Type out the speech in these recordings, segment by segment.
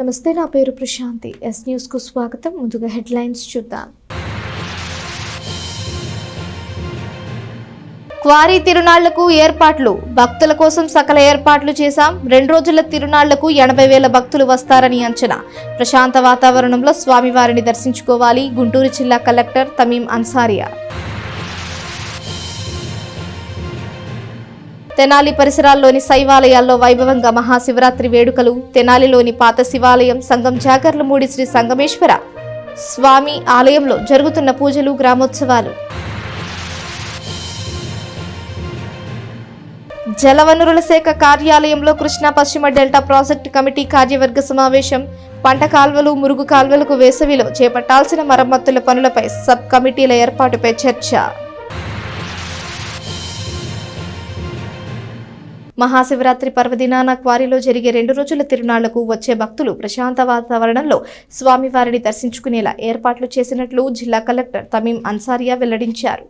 నమస్తే, నా పేరు ప్రశాంతి. ఎస్ న్యూస్ కు స్వాగతం. ముందుగా హెడ్లైన్స్ చూద్దాం. క్వారీ తిరునాళ్లకు ఏర్పాట్లు. భక్తుల కోసం సకల ఏర్పాట్లు చేశాం. 2 రోజుల తిరునాళ్లకు 80,000 భక్తులు వస్తారని అంచనా. ప్రశాంత వాతావరణంలో స్వామివారిని దర్శించుకోవాలి. గుంటూరు జిల్లా కలెక్టర్ తమీం అన్సారియా. తెనాలి పరిసరాల్లోని శైవాలయాల్లో వైభవంగా మహాశివరాత్రి వేడుకలు. తెనాలిలోని పాత శివాలయం సంగం జాగర్లమూడి శ్రీ సంగమేశ్వర స్వామి ఆలయంలో జరుగుతున్న పూజలు, గ్రామోత్సవాలు. జలవనరుల శాఖ కార్యాలయంలో కృష్ణా పశ్చిమ డెల్టా ప్రాజెక్టు కమిటీ కార్యవర్గ సమావేశం. పంట కాల్వలు, మురుగు కాల్వలకు వేసవిలో చేపట్టాల్సిన మరమ్మతుల పనులపై సబ్ కమిటీల ఏర్పాటుపై చర్చ. మహాశివరాత్రి పర్వదినాన క్వారీలో జరిగే 2 రోజుల తిరునాళ్లకు వచ్చే భక్తులు ప్రశాంత వాతావరణంలో స్వామివారిని దర్శించుకునేలా ఏర్పాట్లు చేసినట్లు జిల్లా కలెక్టర్ తమీం అన్సారియా వెల్లడించారు.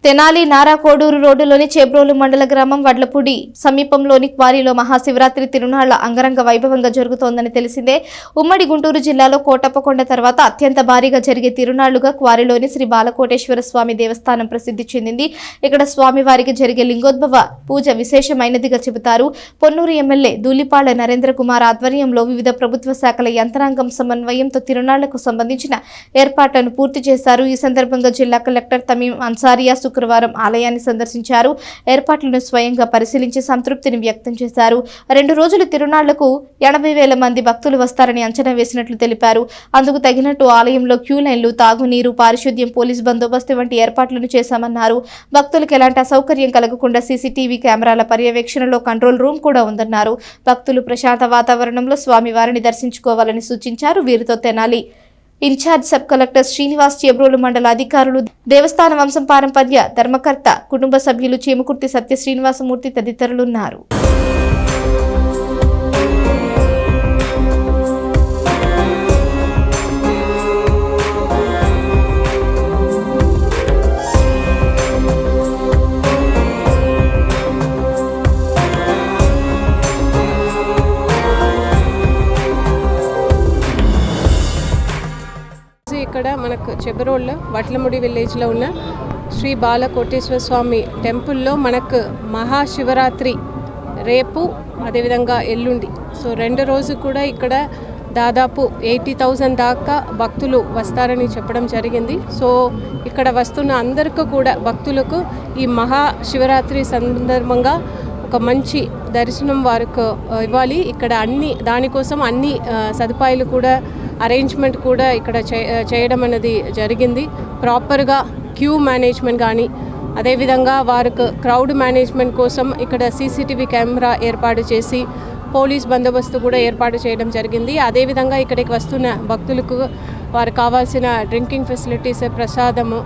తెనాలి నారాకోడూరు రోడ్డులోని చేబ్రోలు మండల గ్రామం వడ్లపూడి సమీపంలోని క్వారీలో మహాశివరాత్రి తిరునాళ్ల అంగరంగ వైభవంగా జరుగుతోందని తెలిసిందే. ఉమ్మడి గుంటూరు జిల్లాలో కోటప్పకొండ తర్వాత అత్యంత భారీగా జరిగే తిరునాళ్లుగా క్వారీలోని శ్రీ బాలకోటేశ్వర స్వామి దేవస్థానం ప్రసిద్ధి చెందింది. ఇక్కడ స్వామివారికి జరిగే లింగోద్భవ పూజ విశేషమైనదిగా చెబుతారు. పొన్నూరు ఎమ్మెల్యే ధూళిపాళ్ల నరేంద్ర కుమార్ ఆధ్వర్యంలో వివిధ ప్రభుత్వ శాఖల యంత్రాంగం సమన్వయంతో తిరునాళ్లకు సంబంధించిన ఏర్పాట్లను పూర్తి చేశారు. ఈ సందర్భంగా జిల్లా కలెక్టర్ తమీం అన్సారియా శుక్రవారం ఆలయాన్ని సందర్శించారు. ఏర్పాట్లను స్వయంగా పరిశీలించి సంతృప్తిని వ్యక్తం చేశారు. 2 రోజుల తిరునాళ్లకు 80,000 మంది భక్తులు వస్తారని అంచనా వేసినట్లు తెలిపారు. అందుకు తగినట్టు ఆలయంలో క్యూ లైన్లు, తాగునీరు, పారిశుద్ధ్యం, పోలీస్ బందోబస్తు వంటి ఏర్పాట్లను చేశామన్నారు. భక్తులకు ఎలాంటి అసౌకర్యం కలగకుండా సీసీటీవీ కెమెరాల పర్యవేక్షణలో కంట్రోల్ రూమ్ కూడా ఉందన్నారు. భక్తులు ప్రశాంత వాతావరణంలో స్వామివారిని దర్శించుకోవాలని సూచించారు. వీరితో Tenali incharge sub collector Srinivas, Chebrolu మండల అధికారులు, దేవస్థాన వంశం పారంపర్య ధర్మకర్త కుటుంబ సభ్యులు చేమకుర్తి సత్య శ్రీనివాసమూర్తి తదితరులున్నారు. ఇక్కడ మనకు చెబరోళ్ళ వడ్లముడి విలేజ్లో ఉన్న శ్రీ బాలకోటేశ్వర స్వామి టెంపుల్లో మనకు మహాశివరాత్రి రేపు, అదేవిధంగా ఎల్లుండి, సో 2 రోజు కూడా ఇక్కడ దాదాపు 80,000 దాకా భక్తులు వస్తారని చెప్పడం జరిగింది. సో ఇక్కడ వస్తున్న అందరికీ కూడా భక్తులకు ఈ మహాశివరాత్రి సందర్భంగా ఒక మంచి దర్శనం వారికి ఇవ్వాలి. ఇక్కడ దానికోసం అన్ని సదుపాయాలు కూడా అరేంజ్మెంట్ కూడా ఇక్కడ చేయడం అనేది జరిగింది. ప్రాపర్గా క్యూ మేనేజ్మెంట్ కానీ, అదేవిధంగా వారికి క్రౌడ్ మేనేజ్మెంట్ కోసం ఇక్కడ సీసీటీవీ కెమెరా ఏర్పాటు చేసి పోలీస్ బందోబస్తు కూడా ఏర్పాటు చేయడం జరిగింది. అదేవిధంగా ఇక్కడికి వస్తున్న భక్తులకు వారికి కావాల్సిన డ్రింకింగ్ ఫెసిలిటీస్, ప్రసాదము,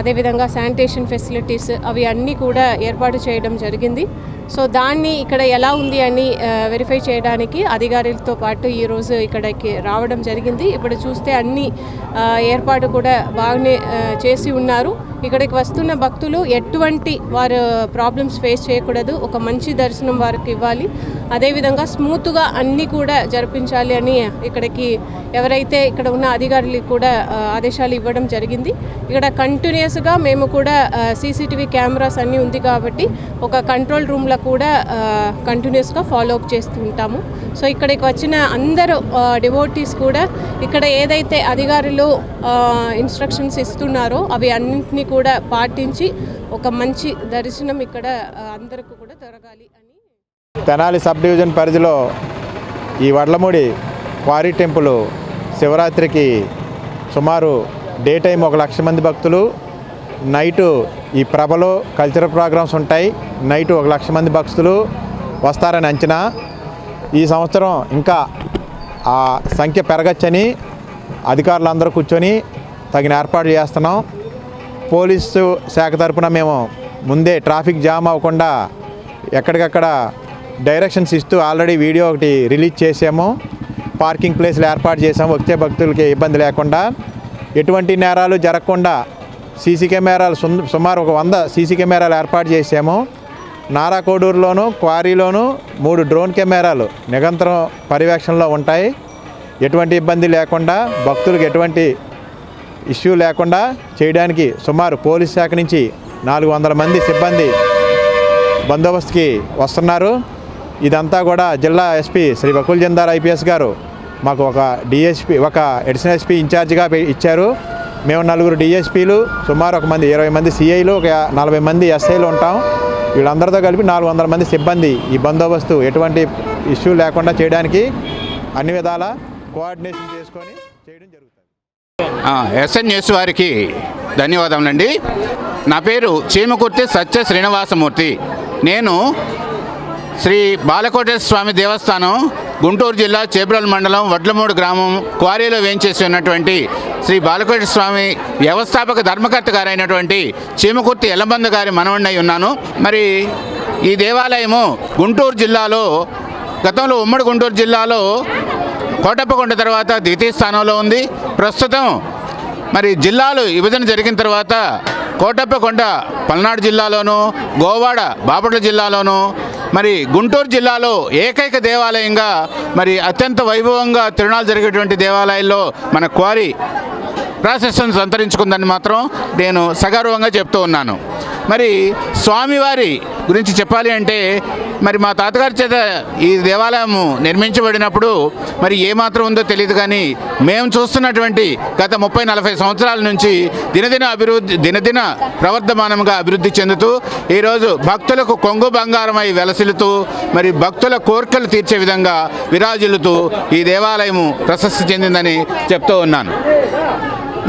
అదేవిధంగా శానిటేషన్ ఫెసిలిటీస్ అవి అన్నీ కూడా ఏర్పాటు చేయడం జరిగింది. సో దాన్ని ఇక్కడ ఎలా ఉంది అని వెరిఫై చేయడానికి అధికారులతో పాటు ఈరోజు ఇక్కడికి రావడం జరిగింది. ఇప్పుడు చూస్తే అన్ని ఏర్పాటు కూడా బాగానే చేసి ఉన్నారు. ఇక్కడికి వస్తున్న భక్తులు ఎటువంటి వారు ప్రాబ్లమ్స్ ఫేస్ చేయకూడదు, ఒక మంచి దర్శనం వారికి ఇవ్వాలి, అదేవిధంగా స్మూత్గా అన్నీ కూడా జరిపించాలి అని ఇక్కడికి ఎవరైతే ఇక్కడ ఉన్న అధికారులకు కూడా ఆదేశాలు ఇవ్వడం జరిగింది. ఇక్కడ కంటిన్యూస్గా మేము కూడా సీసీటీవీ కెమెరాస్ అన్నీ ఉంది కాబట్టి ఒక కంట్రోల్ రూమ్లో కూడా కంటిన్యూస్గా ఫాలో అప్ చేస్తూ ఉంటాము. సో ఇక్కడికి వచ్చిన అందరూ డివోటీస్ కూడా ఇక్కడ ఏదైతే అధికారులు ఇన్స్ట్రక్షన్స్ ఇస్తున్నారో అవి అన్నింటినీ కూడా పాటించి ఒక మంచి దర్శనం ఇక్కడ అందరికీ కూడా జరగాలి అని. తెనాలి సబ్ డివిజన్ పరిధిలో ఈ వడ్లమూడి క్వారీ టెంపుల్ శివరాత్రికి సుమారు డే టైం 1,00,000 మంది భక్తులు, నైటు ఈ ప్రభలో కల్చరల్ ప్రోగ్రామ్స్ ఉంటాయి. నైటు 1,00,000 మంది భక్తులు వస్తారని అంచనా. ఈ సంవత్సరం ఇంకా ఆ సంఖ్య పెరగచ్చని అధికారులందరూ కూర్చొని తగిన ఏర్పాట్లు చేస్తున్నాం. పోలీసు శాఖ తరఫున మేము ముందే ట్రాఫిక్ జామ్ అవ్వకుండా ఎక్కడికక్కడ డైరెక్షన్స్ ఇస్తూ ఆల్రెడీ వీడియో ఒకటి రిలీజ్ చేసాము. పార్కింగ్ ప్లేస్లు ఏర్పాటు చేసాము. వచ్చే భక్తులకి ఇబ్బంది లేకుండా, ఎటువంటి నేరాలు జరగకుండా సీసీ కెమెరాలు సుమారు 100 సీసీ కెమెరాలు ఏర్పాటు చేసాము. నారాకోడూరులోను, క్వారీలోను 3 డ్రోన్ కెమెరాలు నిరంతరం పర్యవేక్షణలో ఉంటాయి. ఎటువంటి ఇబ్బంది లేకుండా భక్తులకు ఎటువంటి ఇష్యూ లేకుండా చేయడానికి సుమారు పోలీస్ శాఖ నుంచి 400 మంది సిబ్బంది బందోబస్తుకి వస్తున్నారు. ఇదంతా కూడా జిల్లా ఎస్పీ శ్రీ బకుల్ జందార్ ఐపీఎస్ గారు మాకు ఒక డిఎస్పీ, ఒక అడిషనల్ ఎస్పీ ఇన్ఛార్జిగా ఇచ్చారు. మేము 4 డిఎస్పీలు, సుమారు 20 మంది సిఐలు, ఒక 40 మంది ఎస్ఐలు ఉంటాం. వీళ్ళందరితో కలిపి 400 మంది సిబ్బంది ఈ బందోబస్తు ఎటువంటి ఇష్యూ లేకుండా చేయడానికి అన్ని విధాల కోఆర్డినేషన్ చేసుకొని చేయడం జరుగుతుంది. ఎస్ఎన్ న్యూస్ వారికి ధన్యవాదములండి. నా పేరు చీమకుర్తి సత్య శ్రీనివాసమూర్తి. నేను శ్రీ బాలకోటేశ్వర స్వామి దేవస్థానం గుంటూరు జిల్లా చేబ్రోలు మండలం వడ్లమూడు గ్రామం క్వారీలో వేంచేసి ఉన్నటువంటి శ్రీ బాలకోటేశ్వర స్వామి వ్యవస్థాపక ధర్మకర్త గారైనటువంటి చీమకుర్తి ఎల్లబంద గారి మనవడినై ఉన్నాను. మరి ఈ దేవాలయము గుంటూరు జిల్లాలో, గతంలో ఉమ్మడి గుంటూరు జిల్లాలో కోటప్పకొండ తర్వాత ద్వితీయ స్థానంలో ఉంది. ప్రస్తుతం మరి జిల్లాలు విభజన జరిగిన తర్వాత కోటప్పకొండ పల్నాడు జిల్లాలోను, గోవాడ బాపట్ల జిల్లాలోను, మరి గుంటూరు జిల్లాలో ఏకైక దేవాలయంగా మరి అత్యంత వైభవంగా తిరునాళ్ళు జరిగేటువంటి దేవాలయాల్లో మన క్వారీ ప్రాశస్త్యం సంతరించుకుందని మాత్రం నేను సగర్వంగా చెప్తూ ఉన్నాను. మరి స్వామివారి గురించి చెప్పాలి అంటే మరి మా తాతగారి చేత ఈ దేవాలయం నిర్మించబడినప్పుడు మరి ఏమాత్రం ఉందో తెలియదు, కానీ మేము చూస్తున్నటువంటి గత 30-40 సంవత్సరాల నుంచి దినదిన ప్రవర్ధమానంగా అభివృద్ధి చెందుతూ ఈరోజు భక్తులకు కొంగు బంగారమై వెలసిల్లుతూ మరి భక్తుల కోరికలు తీర్చే విధంగా విరాజిల్లుతూ ఈ దేవాలయము ప్రశస్తి చెందిందని చెప్తూ ఉన్నాను.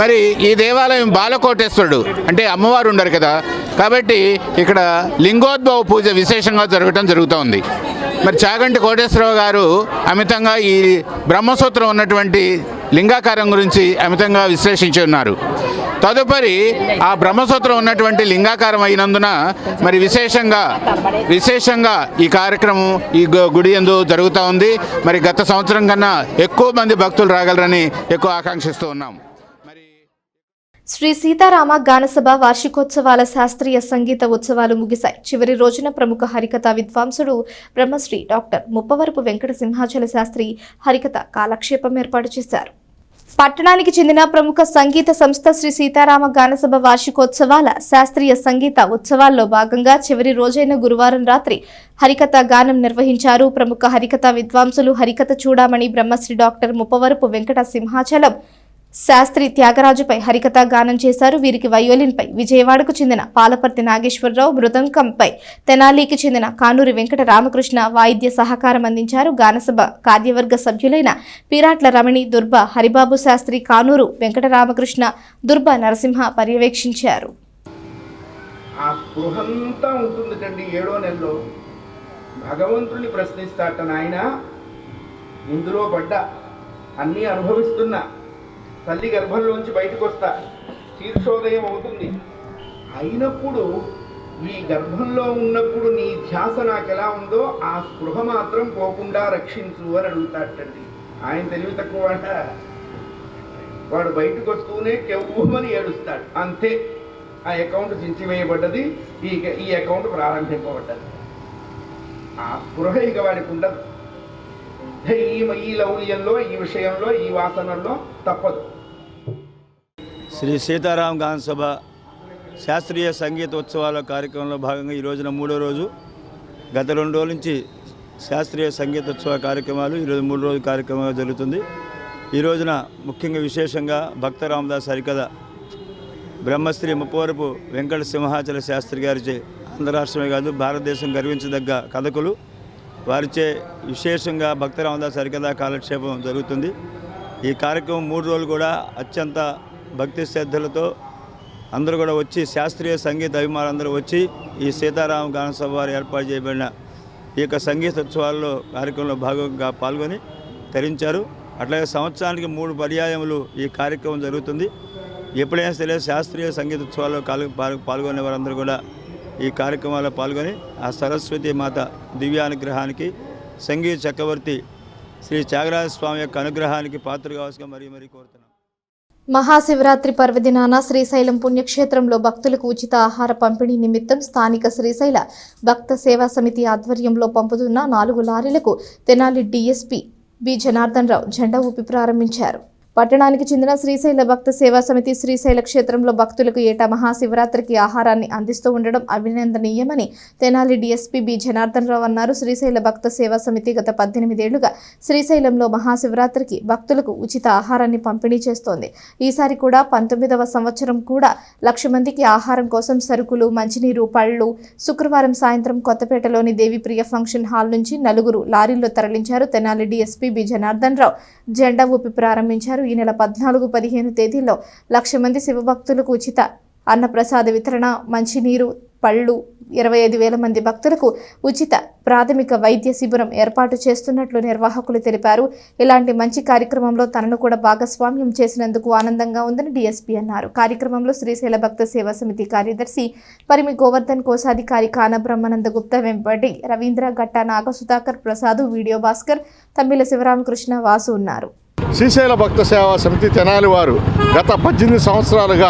మరి ఈ దేవాలయం బాలకోటేశ్వరుడు అంటే అమ్మవారు ఉండరు కదా, కాబట్టి ఇక్కడ లింగోద్భవ పూజ విశేషంగా జరగటం జరుగుతోంది. మరి చాగంటి కోటేశ్వరరావు గారు అమితంగా ఈ బ్రహ్మసూత్రం ఉన్నటువంటి లింగాకారం గురించి అమితంగా విశ్లేషించి ఉన్నారు. తదుపరి ఆ బ్రహ్మసూత్రం ఉన్నటువంటి లింగాకారం అయినందున మరి విశేషంగా ఈ కార్యక్రమం ఈ గుడి యందు జరుగుతూ ఉంది. మరి గత సంవత్సరం కన్నా ఎక్కువ మంది భక్తులు రాగలరని ఎక్కువ ఆకాంక్షిస్తూ ఉన్నాం. శ్రీ సీతారామ గానసభ వార్షికోత్సవాల శాస్త్రీయ సంగీత ఉత్సవాలు ముగిశాయి. చివరి రోజున ప్రముఖ హరికథ విద్వాంసుడు బ్రహ్మశ్రీ డాక్టర్ ముప్పవరపు వెంకట సింహాచల శాస్త్రి హరికథ కాలక్షేపం ఏర్పాటు చేశారు. పట్టణానికి చెందిన ప్రముఖ సంగీత సంస్థ శ్రీ సీతారామ గానసభ వార్షికోత్సవాల శాస్త్రీయ సంగీత ఉత్సవాల్లో భాగంగా చివరి రోజైన గురువారం రాత్రి హరికథ గానం నిర్వహించారు. ప్రముఖ హరికథ విద్వాంసులు హరికథ చూడామణి బ్రహ్మశ్రీ డాక్టర్ ముప్పవరపు వెంకట సింహాచలం శాస్త్రి త్యాగరాజుపై హరికథ గానం చేశారు. వీరికి వయోలిన్పై విజయవాడకు చెందిన పాలపర్తి నాగేశ్వరరావు, మృదంకంపై తెనాలికి చెందిన కానూరి వెంకట రామకృష్ణ వాయిద్య సహకారం అందించారు. గానసభ కార్యవర్గ సభ్యులైన పీరాట్ల రమణి, దుర్బ హరిబాబు శాస్త్రి, కానూరు వెంకట రామకృష్ణ, దుర్బ నరసింహ పర్యవేక్షించారు. ఆ స్పృహంతా ఉంటుంది కండి. 7వ నెలలో భగవంతుని ప్రశ్నిస్తాట, నాయన ఇందులో పడ్డా అన్నీ అనుభవిస్తున్నా, తల్లి గర్భంలోంచి బయటకు వస్తా, శీర్షోదయం అవుతుంది, అయినప్పుడు ఈ గర్భంలో ఉన్నప్పుడు నీ ధ్యాస నాకు ఎలా ఉందో ఆ స్పృహ మాత్రం పోకుండా రక్షించు అని అడుగుతాటండి. ఆయన తెలివి తక్కువ వాడు బయటకు వస్తూనే కెవ్వమని ఏడుస్తాడు, అంతే. ఆ అకౌంట్ చించివేయబడ్డది, ఈ అకౌంట్ ప్రారంభింపబడ్డది. ఆ స్పృహ ఇక వాడికి ఉండదు. ఈ లౌల్యంలో, ఈ విషయంలో, ఈ వాసనల్లో తప్పదు. శ్రీ సీతారాం గాన సభ శాస్త్రీయ సంగీత ఉత్సవాల కార్యక్రమంలో భాగంగా ఈ రోజున 3వ రోజు. గత 2 రోజుల నుంచి శాస్త్రీయ సంగీతోత్సవ కార్యక్రమాలు, ఈరోజు 3వ రోజు కార్యక్రమంగా జరుగుతుంది. ఈ రోజున ముఖ్యంగా విశేషంగా భక్త రామదాస్ హరికథ బ్రహ్మశ్రీ ముప్పవరపు వెంకట సింహాచల శాస్త్రి గారిచే ఆంధ్ర రాష్ట్రమే కాదు భారతదేశం గర్వించదగ్గ కథకులు, వారిచే విశేషంగా భక్త రామదాస్ హరికథ కాలక్షేపం జరుగుతుంది. ఈ కార్యక్రమం 3 రోజులు కూడా అత్యంత భక్తి శ్రద్ధలతో అందరూ కూడా వచ్చి, శాస్త్రీయ సంగీత అభిమానులందరూ వచ్చి ఈ సీతారామ గాన సభ వారు ఏర్పాటు చేయబడిన ఈ యొక్క సంగీతోత్సవాల్లో కార్యక్రమంలో భాగంగా పాల్గొని తరించారు. అట్లాగే సంవత్సరానికి 3 పర్యాయములు ఈ కార్యక్రమం జరుగుతుంది. ఎప్పుడైనా సరే శాస్త్రీయ సంగీతోత్సవాల్లో పాల్గొనే వారందరూ కూడా ఈ కార్యక్రమాల్లో పాల్గొని ఆ సరస్వతి మాత దివ్యానుగ్రహానికి, సంగీత చక్రవర్తి శ్రీ త్యాగరాజ స్వామి యొక్క అనుగ్రహానికి పాత్ర కావాల్సిన మరీ కోరుతున్నాం. మహాశివరాత్రి పర్వదినాన శ్రీశైలం పుణ్యక్షేత్రంలో భక్తులకు ఉచిత ఆహార పంపిణీ నిమిత్తం స్థానిక శ్రీశైల భక్త సేవా సమితి ఆధ్వర్యంలో పంపుతున్న 4 లారీలకు తెనాలి డీఎస్పీ బి జనార్దన్ రావు జెండా ఊపి ప్రారంభించారు. పట్టణానికి చెందిన శ్రీశైల భక్త సేవా సమితి శ్రీశైల క్షేత్రంలో భక్తులకు ఏటా మహాశివరాత్రికి ఆహారాన్ని అందిస్తూ ఉండడం అభినందనీయమని తెనాలి డీఎస్పీ బి జనార్దన్ రావు అన్నారు. శ్రీశైల భక్త సేవా సమితి గత 18 ఏళ్లుగా శ్రీశైలంలో మహాశివరాత్రికి భక్తులకు ఉచిత ఆహారాన్ని పంపిణీ చేస్తోంది. ఈసారి కూడా 19వ సంవత్సరం కూడా 1,00,000 మందికి ఆహారం కోసం సరుకులు, మంచినీరు, పళ్లు శుక్రవారం సాయంత్రం కొత్తపేటలోని దేవిప్రియ ఫంక్షన్ హాల్ నుంచి 4 లారీల్లో తరలించారు. తెనాలి డీఎస్పీ బి జనార్దన్ రావు జెండా ఊపి ప్రారంభించారు. ఈ నెల 14, 15 తేదీల్లో 1,00,000 మంది శివభక్తులకు ఉచిత అన్నప్రసాద వితరణ, మంచినీరు, పళ్ళు, 25,000 మంది భక్తులకు ఉచిత ప్రాథమిక వైద్య శిబిరం ఏర్పాటు చేస్తున్నట్లు నిర్వాహకులు తెలిపారు. ఇలాంటి మంచి కార్యక్రమంలో తనను కూడా భాగస్వామ్యం చేసినందుకు ఆనందంగా ఉందని డీఎస్పీ అన్నారు. కార్యక్రమంలో శ్రీశైల భక్త సేవా సమితి కార్యదర్శి పరిమి గోవర్ధన్, కోశాధికారి కాన బ్రహ్మానంద గుప్తా, వెంపటి రవీంద్ర, గట్టా నాగ సుధాకర్ ప్రసాద్, వీడియో భాస్కర్, తమ్మిల శివరామకృష్ణ, వాసు ఉన్నారు. శ్రీశైల భక్త సేవా సమితి తెనాలి వారు గత 18 సంవత్సరాలుగా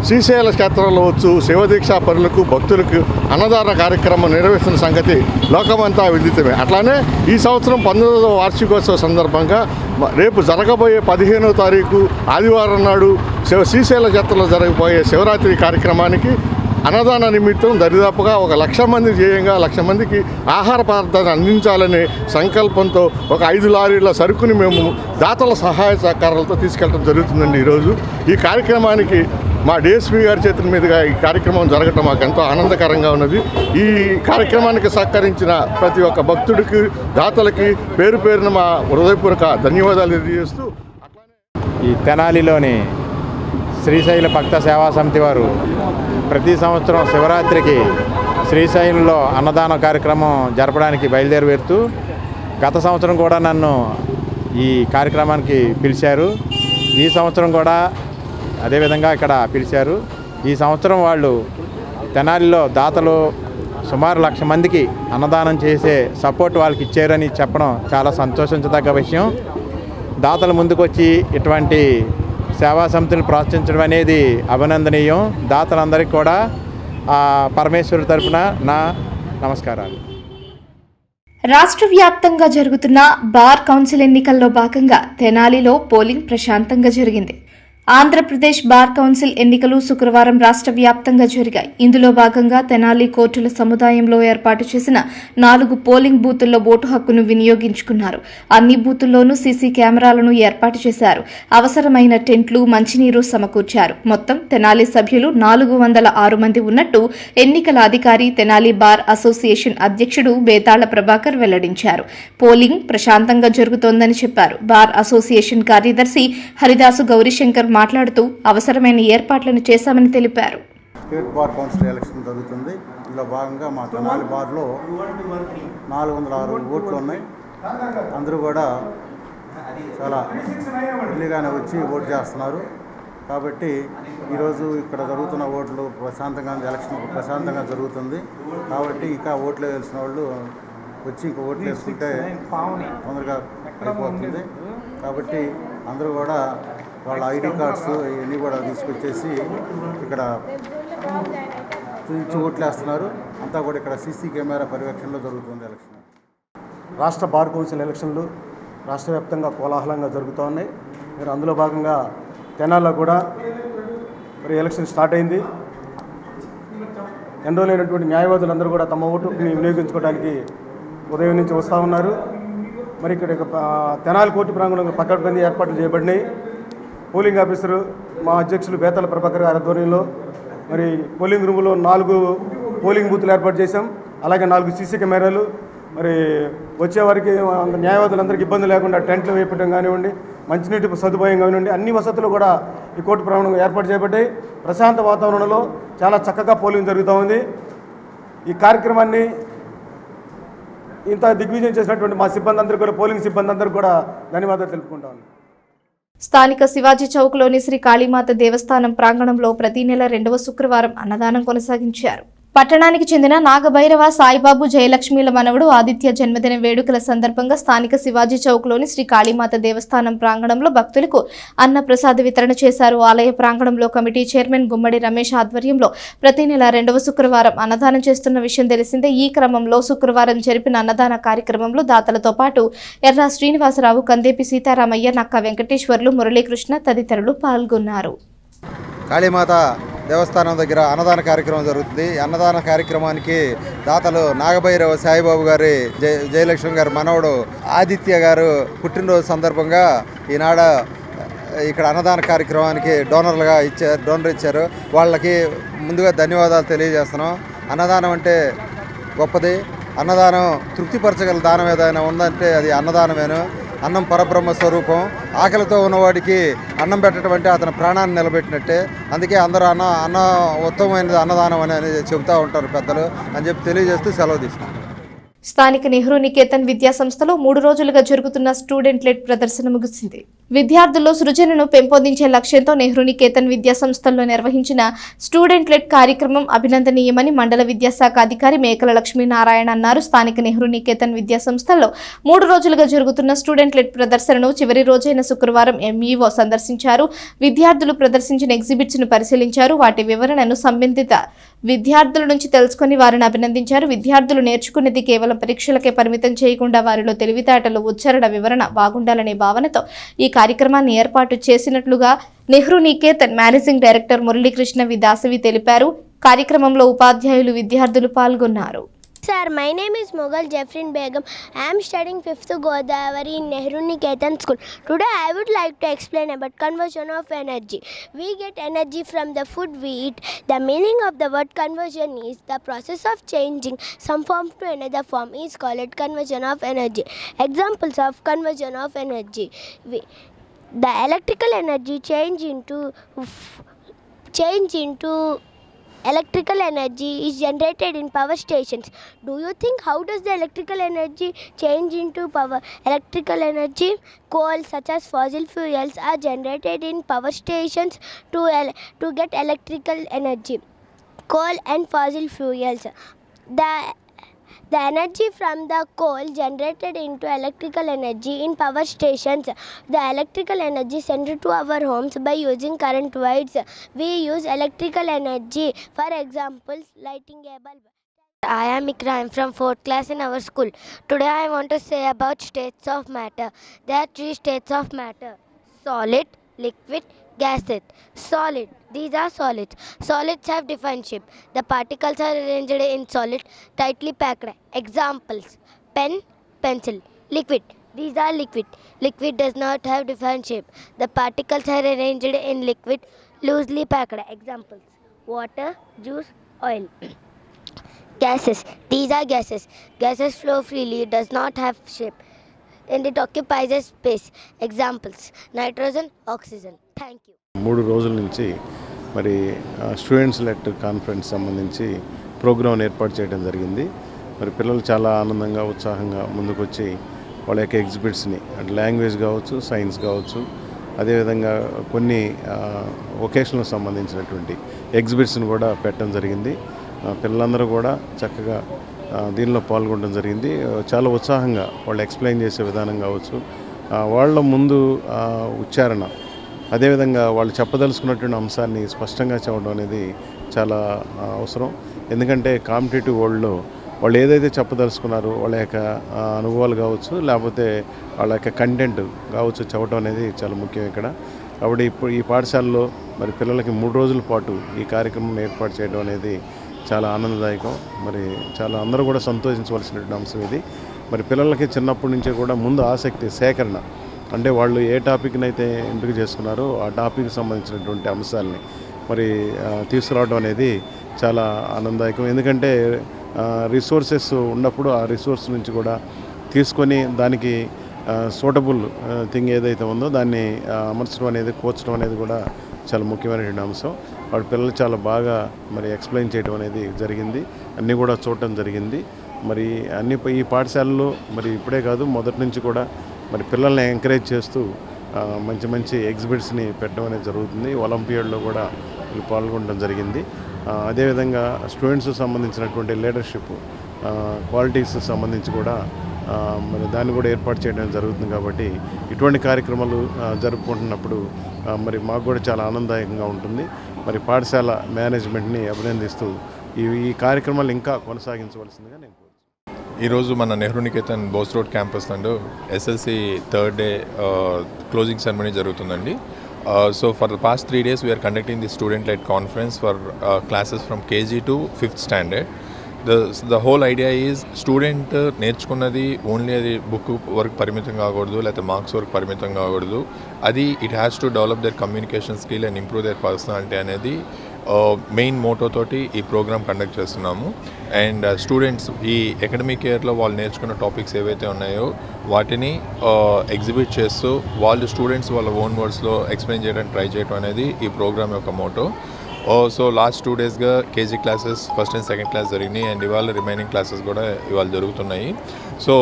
శ్రీశైల క్షేత్రంలో వచ్చు శివదీక్షా పరులకు, భక్తులకు అన్నదాన కార్యక్రమం నిర్వహిస్తున్న సంగతి లోకమంతా విదితమే. అట్లానే ఈ సంవత్సరం 19వ వార్షికోత్సవ సందర్భంగా రేపు జరగబోయే 15వ తారీఖు ఆదివారం నాడు శ్రీశైల క్షేత్రంలో జరగబోయే శివరాత్రి కార్యక్రమానికి అన్నదాన నిమిత్తం దరిదాపుగా 1,00,000 మంది ధ్యేయంగా 1,00,000 మందికి ఆహార పదార్థాన్ని అందించాలనే సంకల్పంతో ఒక 5 లారీల సరుకుని మేము దాతల సహాయ సహకారాలతో తీసుకెళ్ళడం జరుగుతుందండి. ఈరోజు ఈ కార్యక్రమానికి మా డిఎస్పీ గారి చేతుల మీదుగా ఈ కార్యక్రమం జరగటం మాకు ఎంతో ఆనందకరంగా ఉన్నది. ఈ కార్యక్రమానికి సహకరించిన ప్రతి ఒక్క భక్తుడికి, దాతలకి పేరు పేరున మా హృదయపూర్వక ధన్యవాదాలు తెలియజేస్తూ, ఈ తెనాలిలోని శ్రీశైల భక్త సేవా సమితి వారు ప్రతి సంవత్సరం శివరాత్రికి శ్రీశైలంలో అన్నదాన కార్యక్రమం జరపడానికి బయలుదేరుతూ గత సంవత్సరం కూడా నన్ను ఈ కార్యక్రమానికి పిలిచారు. ఈ సంవత్సరం కూడా అదేవిధంగా ఇక్కడ పిలిచారు. ఈ సంవత్సరం వాళ్ళు తెనాలిలో దాతలు సుమారు 1,00,000 మందికి అన్నదానం చేసే సపోర్ట్ వాళ్ళకి ఇచ్చారని చెప్పడం చాలా సంతోషించదగ్గ విషయం. దాతలు ముందుకొచ్చి ఇటువంటి సేవా సమితిని ప్రోత్సహించడం అనేది అభినందనీయం. దాతలందరికీ కూడా పరమేశ్వరు తరపున నా నమస్కారాలు. రాష్ట్ర వ్యాప్తంగా జరుగుతున్న బార్ కౌన్సిల్ ఎన్నికల్లో భాగంగా తెనాలిలో పోలింగ్ ప్రశాంతంగా జరిగింది. ఆంధ్రప్రదేశ్ బార్ కౌన్సిల్ ఎన్నికలు శుక్రవారం రాష్ట్ర వ్యాప్తంగా జరిగాయి. ఇందులో భాగంగా తెనాలి కోర్టుల సముదాయంలో ఏర్పాటు చేసిన 4 పోలింగ్ బూతుల్లో ఓటు హక్కును వినియోగించుకున్నారు. అన్ని బూతుల్లోనూ సీసీ కెమెరాలను ఏర్పాటు చేశారు. అవసరమైన టెంట్లు, మంచినీరు సమకూర్చారు. మొత్తం తెనాలి సభ్యులు 406 మంది ఉన్నట్టు ఎన్నికల అధికారి, తెనాలి బార్ అసోసియేషన్ అధ్యక్షుడు బేతాళ ప్రభాకర్ వెల్లడించారు. పోలింగ్ ప్రశాంతంగా జరుగుతోందని చెప్పారు. బార్ అసోసియేషన్ కార్యదర్శి హరిదాసు గౌరీశంకర్ మాట్లాడుతూ అవసరమైన ఏర్పాట్లను చేశామని తెలిపారు. స్టేట్ బార్ కౌన్సిల్ ఎలక్షన్ జరుగుతుంది. ఇందులో భాగంగా మా తెనాలి బార్లో 406 ఓట్లు ఉన్నాయి. అందరూ కూడా చాలా ఎర్లీగానే వచ్చి ఓటు చేస్తున్నారు. కాబట్టి ఈరోజు ఇక్కడ జరుగుతున్న ఓట్లు ఎలక్షన్ ప్రశాంతంగా జరుగుతుంది. కాబట్టి ఇంకా ఓట్లు వేయాల్సిన వాళ్ళు వచ్చి ఇంకా ఓట్లు వేసుకుంటే తొందరగా అయిపోతుంది. కాబట్టి అందరూ కూడా వాళ్ళ ఐడి కార్డ్స్ ఇవన్నీ కూడా తీసుకొచ్చేసి ఇక్కడ చూపించి ఓట్లు వేస్తున్నారు. అంతా కూడా ఇక్కడ సీసీ కెమెరా పర్యవేక్షణలో జరుగుతుంది ఎలక్షన్. రాష్ట్ర బార్ కౌన్సిల్ ఎలక్షన్లు రాష్ట్ర వ్యాప్తంగా కోలాహలంగా జరుగుతూ ఉన్నాయి. మరి అందులో భాగంగా తెనాల్లో కూడా మరి ఎలక్షన్ స్టార్ట్ అయింది. ఎన్రోల్ అయినటువంటి న్యాయవాదులందరూ కూడా తమ ఓటుని వినియోగించుకోవడానికి ఉదయం నుంచి వస్తూ ఉన్నారు. మరి ఇక్కడ తెనాలి కోర్టు ప్రాంగణంలో పకడ్బందీ ఏర్పాట్లు చేయబడినాయి. పోలింగ్ ఆఫీసరు మా అధ్యక్షులు బేతాళ ప్రభాకర్ గారి ఆధ్వర్యంలో మరి పోలింగ్ రూములో 4 పోలింగ్ బూతులు ఏర్పాటు చేశాం. అలాగే 4 సీసీ కెమెరాలు, మరి వచ్చేవారికి న్యాయవాదులందరికీ ఇబ్బంది లేకుండా టెంట్లు వేయటం కానివ్వండి, మంచినీటి సదుపాయం కానివ్వండి, అన్ని వసతులు కూడా ఈ కోర్టు ప్రాంగణంలో ఏర్పాటు చేయబడ్డాయి. ప్రశాంత వాతావరణంలో చాలా చక్కగా పోలింగ్ జరుగుతూ ఉంది. ఈ కార్యక్రమాన్ని ఇంత దిగ్విజయం చేసినటువంటి మా సిబ్బంది అందరికీ కూడా, పోలింగ్ సిబ్బంది అందరికీ కూడా ధన్యవాదాలు తెలుపుకుంటాను. స్థానిక శివాజీ చౌక్లోని శ్రీ కాళీమాత దేవస్థానం ప్రాంగణంలో ప్రతి నెల 2వ శుక్రవారం అన్నదానం కొనసాగించారు. పట్టణానికి చెందిన నాగభైరవ సాయిబాబు జయలక్ష్మిల మనవడు ఆదిత్య జన్మదిన వేడుకల సందర్భంగా స్థానిక శివాజీ చౌక్లోని శ్రీ కాళీమాత దేవస్థానం ప్రాంగణంలో భక్తులకు అన్న ప్రసాద వితరణ చేశారు. ఆలయ ప్రాంగణంలో కమిటీ చైర్మన్ గుమ్మడి రమేష్ ఆధ్వర్యంలో ప్రతి నెల 2వ శుక్రవారం అన్నదానం చేస్తున్న విషయం తెలిసిందే. ఈ క్రమంలో శుక్రవారం జరిపిన అన్నదాన కార్యక్రమంలో దాతలతో పాటు ఎర్ర శ్రీనివాసరావు, కందేపి సీతారామయ్య, నక్క వెంకటేశ్వర్లు, మురళీకృష్ణ తదితరులు పాల్గొన్నారు. కాళీమాత దేవస్థానం దగ్గర అన్నదాన కార్యక్రమం జరుగుతుంది. ఈ అన్నదాన కార్యక్రమానికి దాతలు నాగభైరవ సాయిబాబు గారి జయలక్ష్మి గారి మనవడు ఆదిత్య గారు పుట్టినరోజు సందర్భంగా ఈనాడ ఇక్కడ అన్నదాన కార్యక్రమానికి డోనర్ ఇచ్చారు. వాళ్ళకి ముందుగా ధన్యవాదాలు తెలియజేస్తున్నాం. అన్నదానం అంటే గొప్పది. అన్నదానం తృప్తిపరచగల దానం ఏదైనా ఉందంటే అది అన్నదానమేను. అన్నం పరబ్రహ్మ స్వరూపం. ఆకలితో ఉన్నవాడికి అన్నం పెట్టడం అంటే అతని ప్రాణాన్ని నిలబెట్టినట్టే. అందుకే అందరూ అన్న ఉత్తమమైనది అన్నదానం అని చెబుతూ ఉంటారు పెద్దలు అని చెప్పి తెలియజేస్తూ సెలవు తీసుకున్నాం. స్థానిక నెహ్రూ నికేతన్ విద్యా సంస్థలో 3 రోజులుగా జరుగుతున్న స్టూడెంట్ లెడ్ ప్రదర్శన ముగిసింది. విద్యార్థుల్లో సృజనను పెంపొందించే లక్ష్యంతో నెహ్రూ నికేతన్ విద్యా సంస్థల్లో నిర్వహించిన స్టూడెంట్ లెడ్ కార్యక్రమం అభినందనీయమని మండల విద్యాశాఖ అధికారి మేకల లక్ష్మీనారాయణ అన్నారు. స్థానిక నెహ్రూ నికేతన్ విద్యా సంస్థల్లో 3 రోజులుగా జరుగుతున్న స్టూడెంట్ లెడ్ ప్రదర్శనను చివరి రోజైన శుక్రవారం ఎంఈఓ సందర్శించారు. విద్యార్థులు ప్రదర్శించిన ఎగ్జిబిట్స్ ను పరిశీలించారు. వాటి వివరణను సంబంధిత విద్యార్థుల నుంచి తెలుసుకుని వారిని అభినందించారు. విద్యార్థులు నేర్చుకునేది కేవలం పరీక్షలకే పరిమితం చేయకుండా వారిలో తెలివితేటలు, ఉచ్చారణ, వివరణ బాగుండాలనే భావనతో ఈ కార్యక్రమాన్ని ఏర్పాటు చేసినట్లుగా నెహ్రూ నికేతన్ మేనేజింగ్ డైరెక్టర్ మురళీకృష్ణ విదాసవి తెలిపారు. కార్యక్రమంలో ఉపాధ్యాయులు, విద్యార్థులు పాల్గొన్నారు. Sir, my name is Mughal Jeffrin Begum. I am studying 5th Godavari in Nehru Niketan School. Today I would like to explain about conversion of energy. We get energy from the food we eat. The meaning of the word conversion is the process of changing some form to another form is called conversion of energy. Examples of conversion of energy: the electrical energy change into electrical energy is generated in power stations. Do you think how does the electrical energy change into power? Electrical energy, coal such as fossil fuels are generated in power stations to get electrical energy. Coal and fossil fuels. The energy from the coal generated into electrical energy in power stations. The electrical energy sent to our homes by using current wires. We use electrical energy. For example, lighting a bulb. I am Ikra. I am from 4th class in our school. Today I want to say about states of matter. There are 3 states of matter: solid, liquid, gases. Solid. These are solids. Solids have defined shape. The particles are arranged in solid, tightly packed. Examples: pen, pencil. Liquid. These are liquid. Liquid does not have defined shape. The particles are arranged in liquid, loosely packed. Examples: water, juice, oil. Gases. These are gases. Gases flow freely, does not have shape, and it occupies a space. Examples: nitrogen, oxygen. Thank you. 3 రోజుల నుంచి మరి students let conference సంబంధించి programme ఏర్పాటు చేయడం జరిగింది. మరి పిల్లలు చాలా ఆనందంగా, ఉత్సాహంగా ముందుకొచ్చి వాళ్ళ యొక్క ఎగ్జిబిట్స్ని అంటే లాంగ్వేజ్ కావచ్చు, సైన్స్ కావచ్చు, అదేవిధంగా కొన్ని వొకేషనల్ సంబంధించినటువంటి ఎగ్జిబిట్స్ని కూడా పెట్టడం జరిగింది. పిల్లలందరూ కూడా చక్కగా దీనిలో పాల్గొనడం జరిగింది. చాలా ఉత్సాహంగా వాళ్ళు ఎక్స్ప్లెయిన్ చేసే విధానం కావచ్చు, వాళ్ళ ముందు ఉచ్చారణ, అదేవిధంగా వాళ్ళు చెప్పదలుచుకున్నటువంటి అంశాన్ని స్పష్టంగా చెప్పడం అనేది చాలా అవసరం. ఎందుకంటే కాంపిటేటివ్ వరల్డ్లో వాళ్ళు ఏదైతే చెప్పదలుచుకున్నారో వాళ్ళ యొక్క అనుభవాలు కావచ్చు, లేకపోతే వాళ్ళ యొక్క కంటెంట్ కావచ్చు చెప్పడం అనేది చాలా ముఖ్యం ఇక్కడ. కాబట్టి ఇప్పుడు ఈ పాఠశాలలో మరి పిల్లలకి 3 రోజుల పాటు ఈ కార్యక్రమం ఏర్పాటు చేయడం అనేది చాలా ఆనందదాయకం. మరి చాలా అందరూ కూడా సంతోషించవలసినటువంటి అంశం ఇది. మరి పిల్లలకి చిన్నప్పటి నుంచే కూడా ముందు ఆసక్తి సేకరణ, అంటే వాళ్ళు ఏ టాపిక్ని అయితే ఎంపిక చేసుకున్నారో ఆ టాపిక్కి సంబంధించినటువంటి అంశాలని మరి తీసుకురావడం అనేది చాలా ఆనందదాయకం. ఎందుకంటే రిసోర్సెస్ ఉన్నప్పుడు ఆ రిసోర్స్ నుంచి కూడా తీసుకొని దానికి సూటబుల్ థింగ్ ఏదైతే ఉందో దాన్ని అమర్చడం అనేది, కోర్చడం అనేది కూడా చాలా ముఖ్యమైనటువంటి అంశం. వాడి పిల్లలు చాలా బాగా మరి ఎక్స్ప్లెయిన్ చేయడం అనేది జరిగింది, అన్నీ కూడా చూడటం జరిగింది. మరి ఈ పాఠశాలలో మరి ఇప్పుడే కాదు, మొదటి నుంచి కూడా మరి పిల్లల్ని ఎంకరేజ్ చేస్తూ మంచి మంచి ఎగ్జిబిట్స్ని పెట్టడం అనేది జరుగుతుంది. ఒలింపియాడ్లో కూడా పాల్గొనడం జరిగింది. అదేవిధంగా స్టూడెంట్స్ సంబంధించినటువంటి లీడర్షిప్ క్వాలిటీస్ సంబంధించి కూడా మరి దాన్ని కూడా ఏర్పాటు చేయడం జరుగుతుంది. కాబట్టి ఇటువంటి కార్యక్రమాలు జరుపుకుంటున్నప్పుడు మరి మాకు కూడా చాలా ఆనందదాయకంగా ఉంటుంది. మరి పాఠశాల మేనేజ్మెంట్ని అభినందిస్తూ ఈ కార్యక్రమాలు ఇంకా కొనసాగించవలసిందిగా నేను ఈరోజు మన నెహ్రూ నికేతన్ బోస్ రోడ్ క్యాంపస్ నందు SLC third day closing ceremony జరుగుతుందండి. So for the past 3 days we are conducting the student-led conference for classes from KG to 5th standard. The whole idea is student నేర్చుకున్నది ఓన్లీ అది book work పరిమితం కాకూడదు, లేకపోతే marks work పరిమితం కాకూడదు. అది it has to develop their communication skill and improve their personality అనేది main motto తోటి ఈ ప్రోగ్రామ్ కండక్ట్ చేస్తున్నాము. అండ్ స్టూడెంట్స్ ఈ అకాడమిక్ ఇయర్లో వాళ్ళు నేర్చుకున్న టాపిక్స్ ఏవైతే ఉన్నాయో వాటిని ఎగ్జిబిట్ చేస్తూ వాళ్ళు స్టూడెంట్స్ వాళ్ళ ఓన్ వర్డ్స్లో ఎక్స్ప్లెయిన్ చేయడానికి ట్రై చేయడం అనేది ఈ ప్రోగ్రామ్ యొక్క మోటో. సో లాస్ట్ 2 డేస్గా KG classes first and second class జరిగినాయి అండ్ ఇవాళ రిమైనింగ్ క్లాసెస్ కూడా ఇవాళ జరుగుతున్నాయి. సో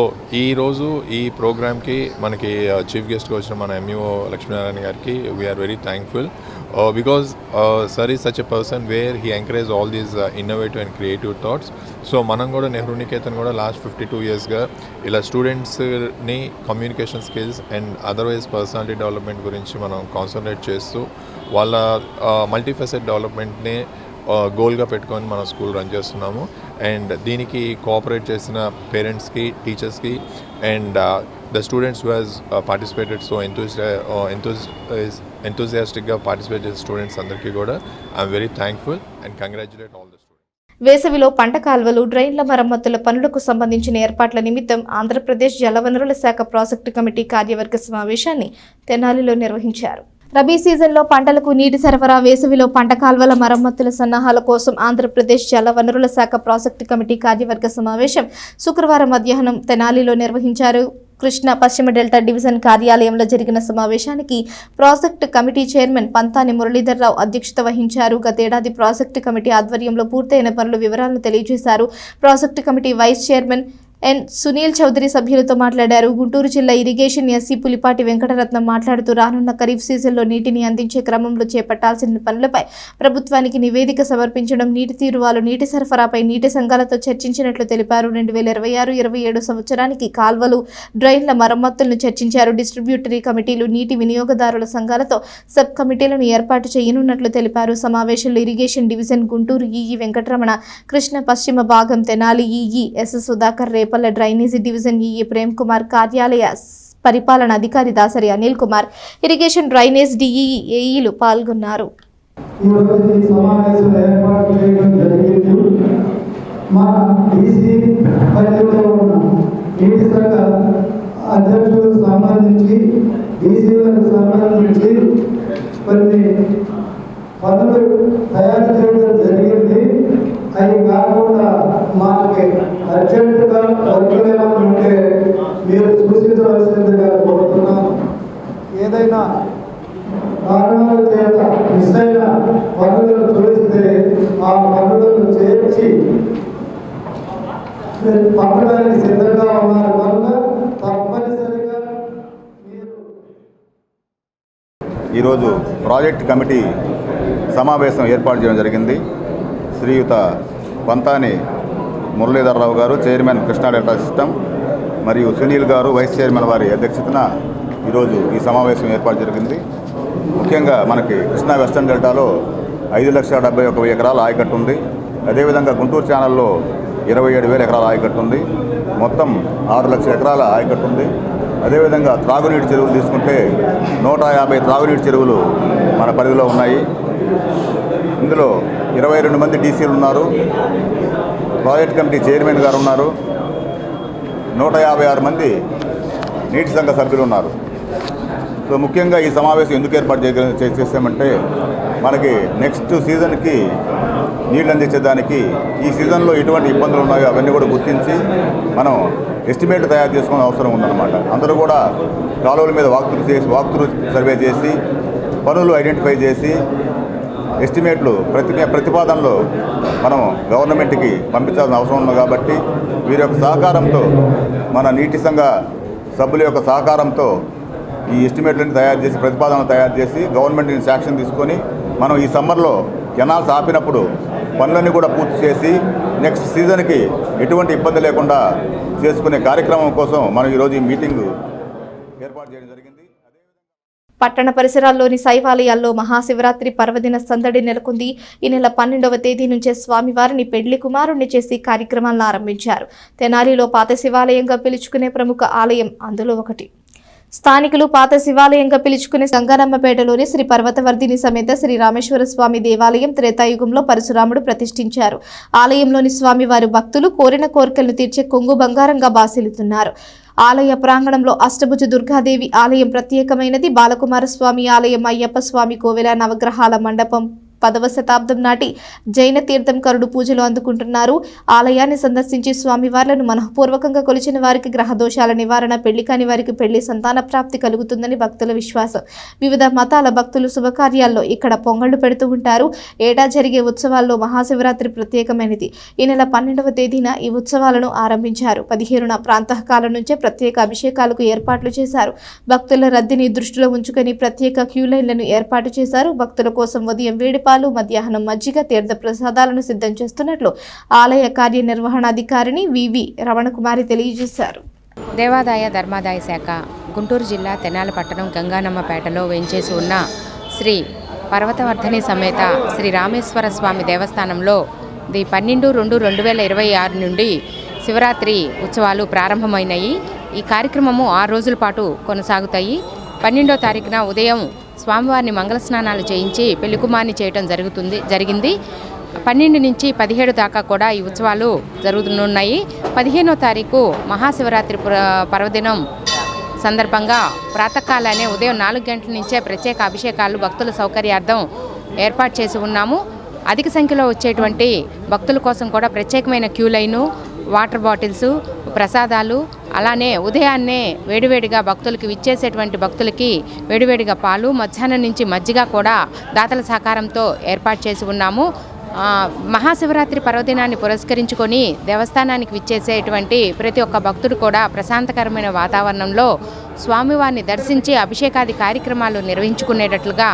ఈరోజు ఈ ప్రోగ్రామ్కి మనకి చీఫ్ గెస్ట్గా వచ్చిన మన MUO లక్ష్మీనారాయణ గారికి we are very thankful because sir is such a person where he encourages all these innovative and creative thoughts. So మనం కూడా నెహ్రూ నికేతన్ కూడా లాస్ట్ 52 ఇయర్స్గా ఇలా స్టూడెంట్స్ని communication skills and otherwise personality development గురించి మనం కాన్సన్ట్రేట్ చేస్తూ వాళ్ళ మల్టీఫెసెట్ డెవలప్మెంట్ని గోల్గా పెట్టుకొని మన స్కూల్ రన్ చేస్తున్నాము. అండ్ దీనికి కోఆపరేట్ చేసిన పేరెంట్స్కి, టీచర్స్కి and the students who has participated so enthusiastically participated students అందరికీ కూడా I'm very thankful and congratulate all the students. వేసవిలో పంట కాల్వలు, డ్రైన్ల మరమ్మతుల పనులకు సంబంధించిన ఏర్పాట్ల నిమిత్తం ఆంధ్రప్రదేశ్ జలవనరుల శాఖ ప్రాజెక్టు కమిటీ కార్యవర్గ సమావేశాన్ని తెనాలిలో నిర్వహించారు. రబీ సీజన్లో పంటలకు నీటి సరఫరా, వేసవిలో పంట కాల్వల మరమ్మతుల సన్నాహాల కోసం ఆంధ్రప్రదేశ్ జలవనరుల శాఖ ప్రాజెక్టు కమిటీ కార్యవర్గ సమావేశం శుక్రవారం మధ్యాహ్నం తెనాలిలో నిర్వహించారు. కృష్ణా పశ్చిమ డెల్టా డివిజన్ కార్యాలయంలో జరిగిన సమావేశానికి ప్రాజెక్టు కమిటీ చైర్మన్ పంతాని మురళీధర్రావు అధ్యక్షత వహించారు. గతేడాది ప్రాజెక్టు కమిటీ ఆధ్వర్యంలో పూర్తయిన పనుల వివరాలను తెలియజేశారు. Project committee vice chairman N Sunil Chowdary సభ్యులతో మాట్లాడారు. గుంటూరు జిల్లా ఇరిగేషన్ ఎస్సీ పులిపాటి వెంకటరత్నం మాట్లాడుతూ రానున్న ఖరీఫ్ సీజన్లో నీటిని అందించే క్రమంలో చేపట్టాల్సిన పనులపై ప్రభుత్వానికి నివేదిక సమర్పించడం, నీటి తీరువాలు, నీటి సరఫరాపై నీటి సంఘాలతో చర్చించినట్లు తెలిపారు. 2026-27 సంవత్సరానికి కాల్వలు, డ్రైన్ల మరమ్మతులను చర్చించారు. డిస్ట్రిబ్యూటరీ కమిటీలు, నీటి వినియోగదారుల సంఘాలతో సబ్ కమిటీలను ఏర్పాటు చేయనున్నట్లు తెలిపారు. సమావేశంలో irrigation division Guntur EE Venkataramana, Krishna పశ్చిమ భాగం Tenali EE S Sudhakar, Repalle drainage division EE Prem Kumar, కార్యాలయ పరిపాలన అధికారి Dasari Anil Kumar, irrigation drainage DEE ఏఈలు పాల్గొన్నారు. అధ్యక్షులకు సంబంధించి డీసీలకు సంబంధించి కొన్ని పనులు తయారు చేయడం జరిగింది. అవి కాకుండా మాకు అర్జెంటుగా వర్కులు ఏమైనా ఉంటే మీరు సూచించవలసిందిగా కోరుతున్నాను. ఏదైనా కారణాల చేత మిస్ అయిన పనులను చూస్తే ఆ పనులను చేర్చి పంపడానికి సిద్ధంగా ఉన్నారు కనుక తప్పనిసరిగా మీరు. ఈరోజు ప్రాజెక్ట్ కమిటీ సమావేశం ఏర్పాటు చేయడం జరిగింది. శ్రీయుత పంతాని మురళీధర్రావు గారు, చైర్మన్ కృష్ణా డెల్టా సిస్టమ్, మరియు సునీల్ గారు, వైస్ చైర్మన్ వారి అధ్యక్షతన ఈరోజు ఈ సమావేశం ఏర్పాటు జరిగింది. ముఖ్యంగా మనకి కృష్ణా వెస్టర్న్ డెల్టాలో 5,71,000 ఎకరాల ఆయకట్టు ఉంది. అదేవిధంగా గుంటూరు ఛానల్లో 27,000 ఎకరాల ఆయకట్టు ఉంది. మొత్తం 6 లక్షల ఎకరాల ఆయకట్టు ఉంది. అదేవిధంగా త్రాగునీటి చెరువులు తీసుకుంటే 150 త్రాగునీటి చెరువులు మన పరిధిలో ఉన్నాయి. ఇందులో 22 మంది డీసీలు ఉన్నారు. ప్రాజెక్ట్ కమిటీ చైర్మన్ గారు ఉన్నారు. 156 మంది నీటి సంఘ సభ్యులు ఉన్నారు. సో ముఖ్యంగా ఈ సమావేశం ఎందుకు ఏర్పాటు చేసామంటే మనకి నెక్స్ట్ సీజన్కి నీళ్ళు అందించేదానికి ఈ సీజన్లో ఎటువంటి ఇబ్బందులు ఉన్నాయో అవన్నీ కూడా గుర్తించి మనం ఎస్టిమేట్ తయారు చేసుకునే అవసరం ఉందన్నమాట. అందరూ కూడా కాలువల మీద వాక్త్రూ సర్వే చేసి పనులు ఐడెంటిఫై చేసి ఎస్టిమేట్లు ప్రతిపాదనలు మనం గవర్నమెంట్కి పంపించాల్సిన అవసరం ఉంది. కాబట్టి వీరి యొక్క సహకారంతో, మన నీటి సంఘ సభ్యుల యొక్క సహకారంతో ఈ ఎస్టిమేట్లను తయారు చేసి, ప్రతిపాదనలు తయారు చేసి గవర్నమెంట్ శాంక్షన్ తీసుకొని మనం ఈ సమ్మర్లో కెనాల్స్ ఆపినప్పుడు పనులన్నీ కూడా పూర్తి చేసి నెక్స్ట్ సీజన్కి ఎటువంటి ఇబ్బంది లేకుండా చేసుకునే కార్యక్రమం కోసం మనం ఈరోజు ఈ మీటింగ్ ఏర్పాటు చేయడం జరిగింది. పట్టణ పరిసరాల్లోని శైవాలయాల్లో మహాశివరాత్రి పర్వదిన సందడి నెలకొంది. ఈ నెల 12వ తేదీ నుంచే స్వామివారిని పెళ్లి కుమారుణ్ణి చేసి కార్యక్రమాలను ఆరంభించారు. తెనాలిలో పాత శివాలయంగా పిలుచుకునే ప్రముఖ ఆలయం అందులో ఒకటి. స్థానికులు పాత శివాలయంగా పిలుచుకునే సంగారమ్మపేటలోని శ్రీ పర్వతవర్ధిని సమేత శ్రీ రామేశ్వర స్వామి దేవాలయం త్రేతాయుగంలో పరశురాముడు ప్రతిష్ఠించారు. ఆలయంలోని స్వామివారి భక్తులు కోరిన కోరికలను తీర్చే కొంగు బంగారంగా బాసిల్లుతున్నారు. ఆలయ ప్రాంగణంలో అష్టభుజ దుర్గాదేవి ఆలయం ప్రత్యేకమైనది. బాలకుమార స్వామి ఆలయం, అయ్యప్ప స్వామి కోవెల, నవగ్రహాల మండపం 10వ శతాబ్దం నాటి జైన తీర్థంకరుడు పూజలు అందుకుంటున్నారు. ఆలయాన్ని సందర్శించి స్వామివార్లను మనఃపూర్వకంగా కొలిచిన వారికి గ్రహ దోషాల నివారణ, పెళ్లి కాని వారికి పెళ్లి, సంతాన ప్రాప్తి కలుగుతుందని భక్తుల విశ్వాసం. వివిధ మతాల భక్తులు శుభకార్యాల్లో ఇక్కడ పొంగళ్లు పెడుతూ ఉంటారు. ఏటా జరిగే ఉత్సవాల్లో మహాశివరాత్రి ప్రత్యేకమైనది. ఈ నెల 12వ తేదీన ఈ ఉత్సవాలను ఆరంభించారు. 15న ప్రాంతకాలం నుంచే ప్రత్యేక అభిషేకాలకు ఏర్పాట్లు చేశారు. భక్తుల రద్దీని దృష్టిలో ఉంచుకొని ప్రత్యేక క్యూ లైన్లను ఏర్పాటు చేశారు. భక్తుల కోసం ఉదయం వేడిపాలు, మధ్యాహ్నం మజ్జిగ, తీర్థ ప్రసాదాలను సిద్ధం చేస్తున్నట్లు ఆలయ కార్యనిర్వహణాధికారిని వివి రమణకుమారి తెలియజేశారు. దేవాదాయ ధర్మాదాయ శాఖ గుంటూరు జిల్లా తెనాలి పట్టణం గంగానమ్మపేటలో వేంచేసి ఉన్న శ్రీ పర్వతవర్ధిని సమేత శ్రీ రామేశ్వర స్వామి దేవస్థానంలో 12/2/2026 నుండి శివరాత్రి ఉత్సవాలు ప్రారంభమైనాయి. ఈ కార్యక్రమము 6 రోజుల పాటు కొనసాగుతాయి. 12వ తారీఖున ఉదయం స్వామివారిని మంగళ స్నానాలు చేయించి పెళ్లి కుమార్ని చేయటం జరిగింది. 12 నుంచి 17 దాకా కూడా ఈ ఉత్సవాలు జరుగుతున్నాయి. 15వ తారీఖు మహాశివరాత్రి పర్వదినం సందర్భంగా ప్రాతకాలానే ఉదయం 4 గంటల నుంచే ప్రత్యేక అభిషేకాలు భక్తుల సౌకర్యార్థం ఏర్పాటు చేసి ఉన్నాము. అధిక సంఖ్యలో వచ్చేటువంటి భక్తుల కోసం కూడా ప్రత్యేకమైన క్యూ లైను, వాటర్ బాటిల్స్, ప్రసాదాలు, అలానే ఉదయాన్నే వేడివేడిగా భక్తులకి విచ్చేసేటువంటి భక్తులకి వేడివేడిగా పాలు, మధ్యాహ్నం నుంచి మజ్జిగ కూడా దాతల సహకారంతో ఏర్పాటు చేసి ఉన్నాము. మహాశివరాత్రి పర్వదినాన్ని పురస్కరించుకొని దేవస్థానానికి విచ్చేసేటువంటి ప్రతి ఒక్క భక్తుడు కూడా ప్రశాంతకరమైన వాతావరణంలో స్వామివారిని దర్శించి అభిషేకాది కార్యక్రమాలు నిర్వహించుకునేటట్లుగా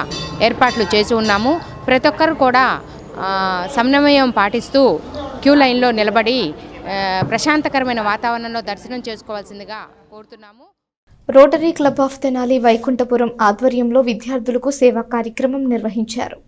ఏర్పాట్లు చేసి ఉన్నాము. ప్రతి ఒక్కరు కూడా సమన్వయం పాటిస్తూ క్యూ లైన్లో నిలబడి ప్రశాంతకరమైన వాతావరణంలో దర్శనం చేసుకోవాల్సిందిగా కోరుతున్నాము. Rotary Club of Tenali Vaikunthapuram ఆధ్వర్యంలో విద్యార్థులకు సేవా కార్యక్రమం నిర్వహించారు.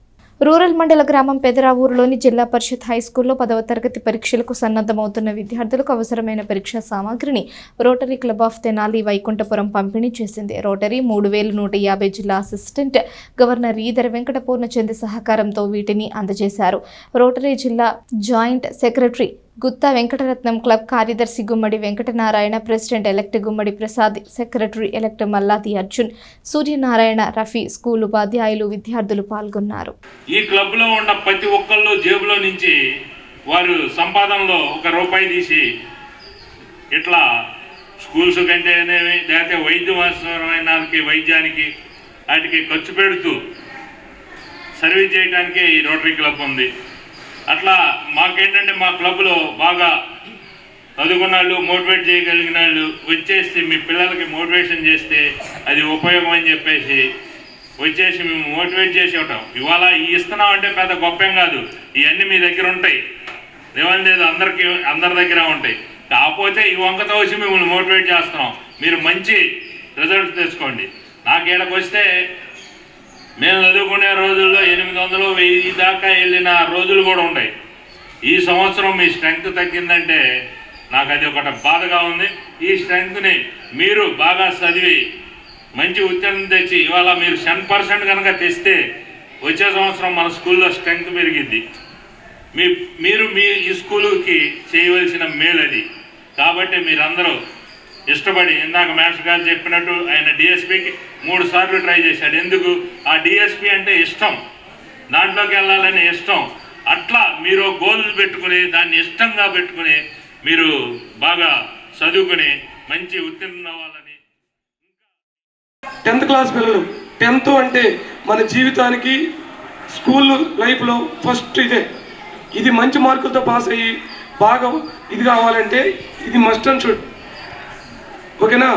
రూరల్ మండల గ్రామం పెదరావూరులోని జిల్లా పరిషత్ హైస్కూల్లో 10వ తరగతి పరీక్షలకు సన్నద్ధమవుతున్న విద్యార్థులకు అవసరమైన పరీక్షా సామాగ్రిని Rotary Club of Tenali Vaikunthapuram పంపిణీ చేసింది. రోటరీ 3150 జిల్లా అసిస్టెంట్ గవర్నర్ ఈదర వెంకట పూర్ణచంద్ర సహకారంతో వీటిని అందజేశారు. రోటరీ జిల్లా joint secretary Gutta Venkataratnam, club కార్యదర్శి Gummadi Venkatanarayana, president elect Gummadi Prasad, secretary elect Malladi Arjun, Suryanarayana, Rafi, school ఉపాధ్యాయులు, విద్యార్థులు పాల్గొన్నారు. ఈ క్లబ్లో ఉన్న ప్రతి ఒక్కళ్ళు జేబులో నుంచి వారు సంపాదనలో ₹1 తీసి ఇట్లా స్కూల్స్ కంటేనేవి లేకపోతే వైద్యానికి వాటికి ఖర్చు పెడుతూ సర్వీస్ చేయడానికి ఈ రోటరీ క్లబ్ ఉంది. అట్లా మాకేంటంటే మా క్లబ్లో బాగా చదువుకున్న వాళ్ళు, మోటివేట్ చేయగలిగిన వాళ్ళు వచ్చేసి మీ పిల్లలకి మోటివేషన్ చేస్తే అది ఉపయోగం అని చెప్పేసి వచ్చేసి మేము మోటివేట్ చేసి ఉంటాం. ఇవాళ ఇస్తున్నాం అంటే పెద్ద గొప్పం కాదు, ఇవన్నీ మీ దగ్గర ఉంటాయి, ఏమని లేదు, అందరి దగ్గర ఉంటాయి. కాకపోతే ఈ వంకతో వచ్చి మిమ్మల్ని మోటివేట్ చేస్తున్నాం, మీరు మంచి రిజల్ట్స్ తెచ్చుకోండి. నాకు ఈడకు వస్తే మేము చదువుకునే రోజుల్లో 800, 1000 దాకా వెళ్ళిన రోజులు కూడా ఉంటాయి. ఈ సంవత్సరం మీ స్ట్రెంగ్త్ తగ్గిందంటే నాకు అది ఒకటి బాధగా ఉంది. ఈ స్ట్రెంగ్త్ని మీరు బాగా చదివి మంచి ఉత్తీర్ణం తెచ్చి ఇవాళ మీరు 10% కనుక తెస్తే వచ్చే సంవత్సరం మన స్కూల్లో స్ట్రెంగ్త్ పెరిగిద్ది. మీరు మీ ఈ స్కూలుకి చేయవలసిన మేలు అది. కాబట్టి మీరందరూ ఇష్టపడి, ఇందాక మాస్టర్ గారు చెప్పినట్టు ఆయన డిఎస్పికి 3 సార్లు ట్రై చేశాడు. ఎందుకు? ఆ డిఎస్పి అంటే ఇష్టం, దాంట్లోకి వెళ్ళాలని ఇష్టం. అట్లా మీరు గోల్ పెట్టుకుని దాన్ని ఇష్టంగా పెట్టుకుని మీరు బాగా చదువుకుని మంచి ఉత్తీర్ణం అవ్వాలని. 10th క్లాస్ పిల్లలు, 10th అంటే మన జీవితానికి స్కూల్ లైఫ్లో ఫస్ట్ ఇది మంచి మార్కులతో పాస్ అయ్యి బాగా ఇది కావాలంటే ఇది మస్ట్ అండ్ షుడ్. ఓకేనా?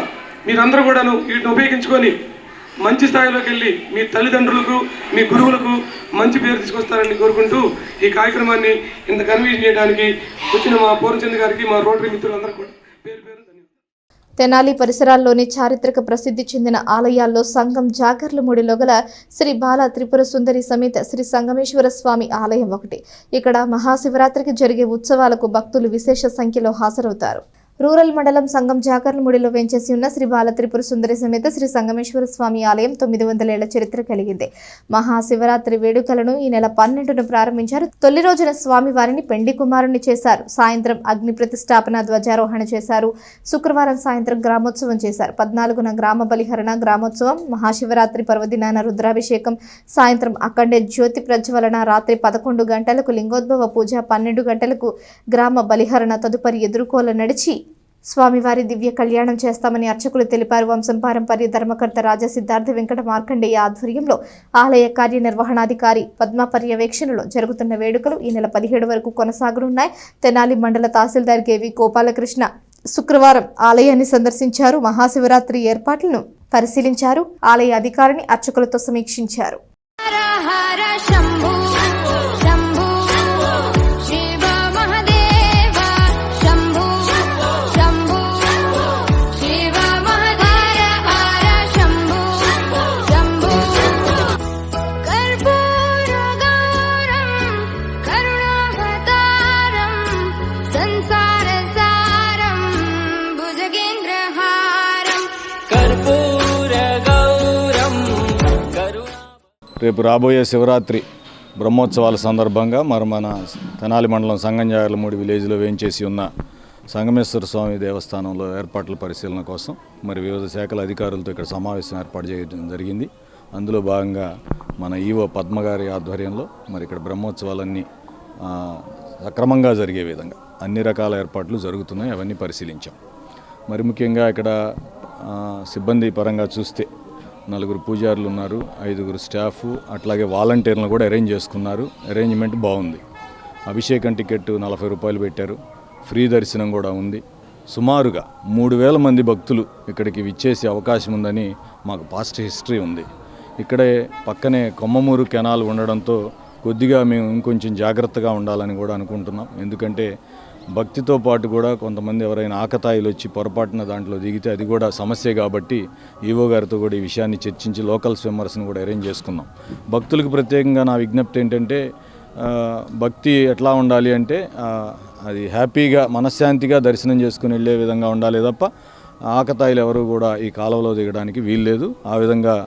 మీరందరూ కూడాను వీటిని ఉపయోగించుకొని మంచి స్థాయిలోకి వెళ్ళి మీ తల్లిదండ్రులకు మీ గురువులకు మంచి పేరు తీసుకొస్తారని కోరుకుంటూ ఈ కార్యక్రమాన్ని ఇంత కన్వీన్ చేయడానికి వచ్చిన మా పూర్ణచంద్ర గారికి మా రోటరీ మిత్రులందరూ కూడా పేరు పేరు తెనాలి పరిసరాల్లోని చారిత్రక ప్రసిద్ధి చెందిన ఆలయాల్లో సంగం జాగర్లమూడిలో గల శ్రీ బాల త్రిపుర సుందరి సమేత శ్రీ సంగమేశ్వర స్వామి ఆలయం ఒకటి. ఇక్కడ మహాశివరాత్రికి జరిగే ఉత్సవాలకు భక్తులు విశేష సంఖ్యలో హాజరవుతారు. రూరల్ మండలం సంగం జాగర్లమూడిలో వేంచేసి ఉన్న శ్రీ బాల త్రిపుర సుందరి సమేత శ్రీ సంగమేశ్వర స్వామి ఆలయం 900 ఏళ్ల చరిత్ర కలిగింది. మహాశివరాత్రి వేడుకలను ఈ నెల 12న ప్రారంభించారు. తొలి రోజున స్వామి వారిని పెండి కుమారుని చేశారు. సాయంత్రం అగ్ని ప్రతిష్టాపన, ధ్వజారోహణ చేశారు. శుక్రవారం సాయంత్రం గ్రామోత్సవం చేశారు. 14న గ్రామ బలిహరణ గ్రామోత్సవం, మహాశివరాత్రి పర్వదినాన రుద్రాభిషేకం, సాయంత్రం అక్కడే జ్యోతి ప్రజ్వలన, రాత్రి 11 గంటలకు లింగోద్భవ పూజ, 12 గంటలకు గ్రామ బలిహరణ, తదుపరి ఎదుర్కోల నడిచి స్వామివారి దివ్య కళ్యాణం చేస్తామని అర్చకులు తెలిపారు. వంశం పారంపర్య ధర్మకర్త రాజా సిద్ధార్థ వెంకట మార్కండేయ ఆధ్వర్యంలో ఆలయ కార్యనిర్వహణాధికారి పద్మ పర్యవేక్షణలో జరుగుతున్న వేడుకలు ఈ నెల 17 వరకు కొనసాగనున్నాయి. తెనాలి మండల తహసీల్దార్ కేవి గోపాలకృష్ణ శుక్రవారం ఆలయాన్ని సందర్శించారు. మహాశివరాత్రి ఏర్పాట్లను పరిశీలించారు. ఆలయ అధికారిని అర్చకులతో సమీక్షించారు. రేపు రాబోయే శివరాత్రి బ్రహ్మోత్సవాల సందర్భంగా మన తెనాలి మండలం సంగంజాగర్లమూడి విలేజ్లో వేంచేసి ఉన్న సంగమేశ్వర స్వామి దేవస్థానంలో ఏర్పాట్ల పరిశీలన కోసం వివిధ శాఖల అధికారులతో ఇక్కడ సమావేశం ఏర్పాటు చేయడం జరిగింది. అందులో భాగంగా మన ఈవో పద్మ గారి ఆధ్వర్యంలో ఇక్కడ బ్రహ్మోత్సవాలన్నీ సక్రమంగా జరిగే విధంగా అన్ని రకాల ఏర్పాట్లు జరుగుతున్నాయి. అవన్నీ పరిశీలించాం. ముఖ్యంగా ఇక్కడ సిబ్బంది పరంగా చూస్తే 4 పూజారులు ఉన్నారు, 5 స్టాఫ్, అట్లాగే వాలంటీర్లను కూడా అరేంజ్ చేసుకున్నారు. అరేంజ్మెంట్ బాగుంది. అభిషేకం టికెట్ 40 రూపాయలు పెట్టారు. ఫ్రీ దర్శనం కూడా ఉంది. సుమారుగా 3000 మంది భక్తులు ఇక్కడికి విచ్చేసే అవకాశం ఉందని మాకు పాస్ట్ హిస్టరీ ఉంది. ఇక్కడే పక్కనే కొమ్మమూరు కెనాల్ ఉండడంతో కొద్దిగా మేము ఇంకొంచెం జాగ్రత్తగా ఉండాలని కూడా అనుకుంటున్నాం. ఎందుకంటే భక్తితో పాటు కూడా కొంతమంది ఎవరైనా ఆకతాయిలు వచ్చి పొరపాటున దాంట్లో దిగితే అది కూడా సమస్య కాబట్టి ఈవో గారితో కూడా ఈ విషయాన్ని చర్చించి లోకల్ స్విమ్మర్స్ని కూడా అరేంజ్ చేసుకున్నాం. భక్తులకు ప్రత్యేకంగా నా విజ్ఞప్తి ఏంటంటే భక్తి ఎట్లా ఉండాలి అంటే అది హ్యాపీగా మనశ్శాంతిగా దర్శనం చేసుకుని వెళ్ళే విధంగా ఉండాలి తప్ప ఆకతాయిలు ఎవరు కూడా ఈ కాలువలో దిగడానికి వీల్లేదు. ఆ విధంగా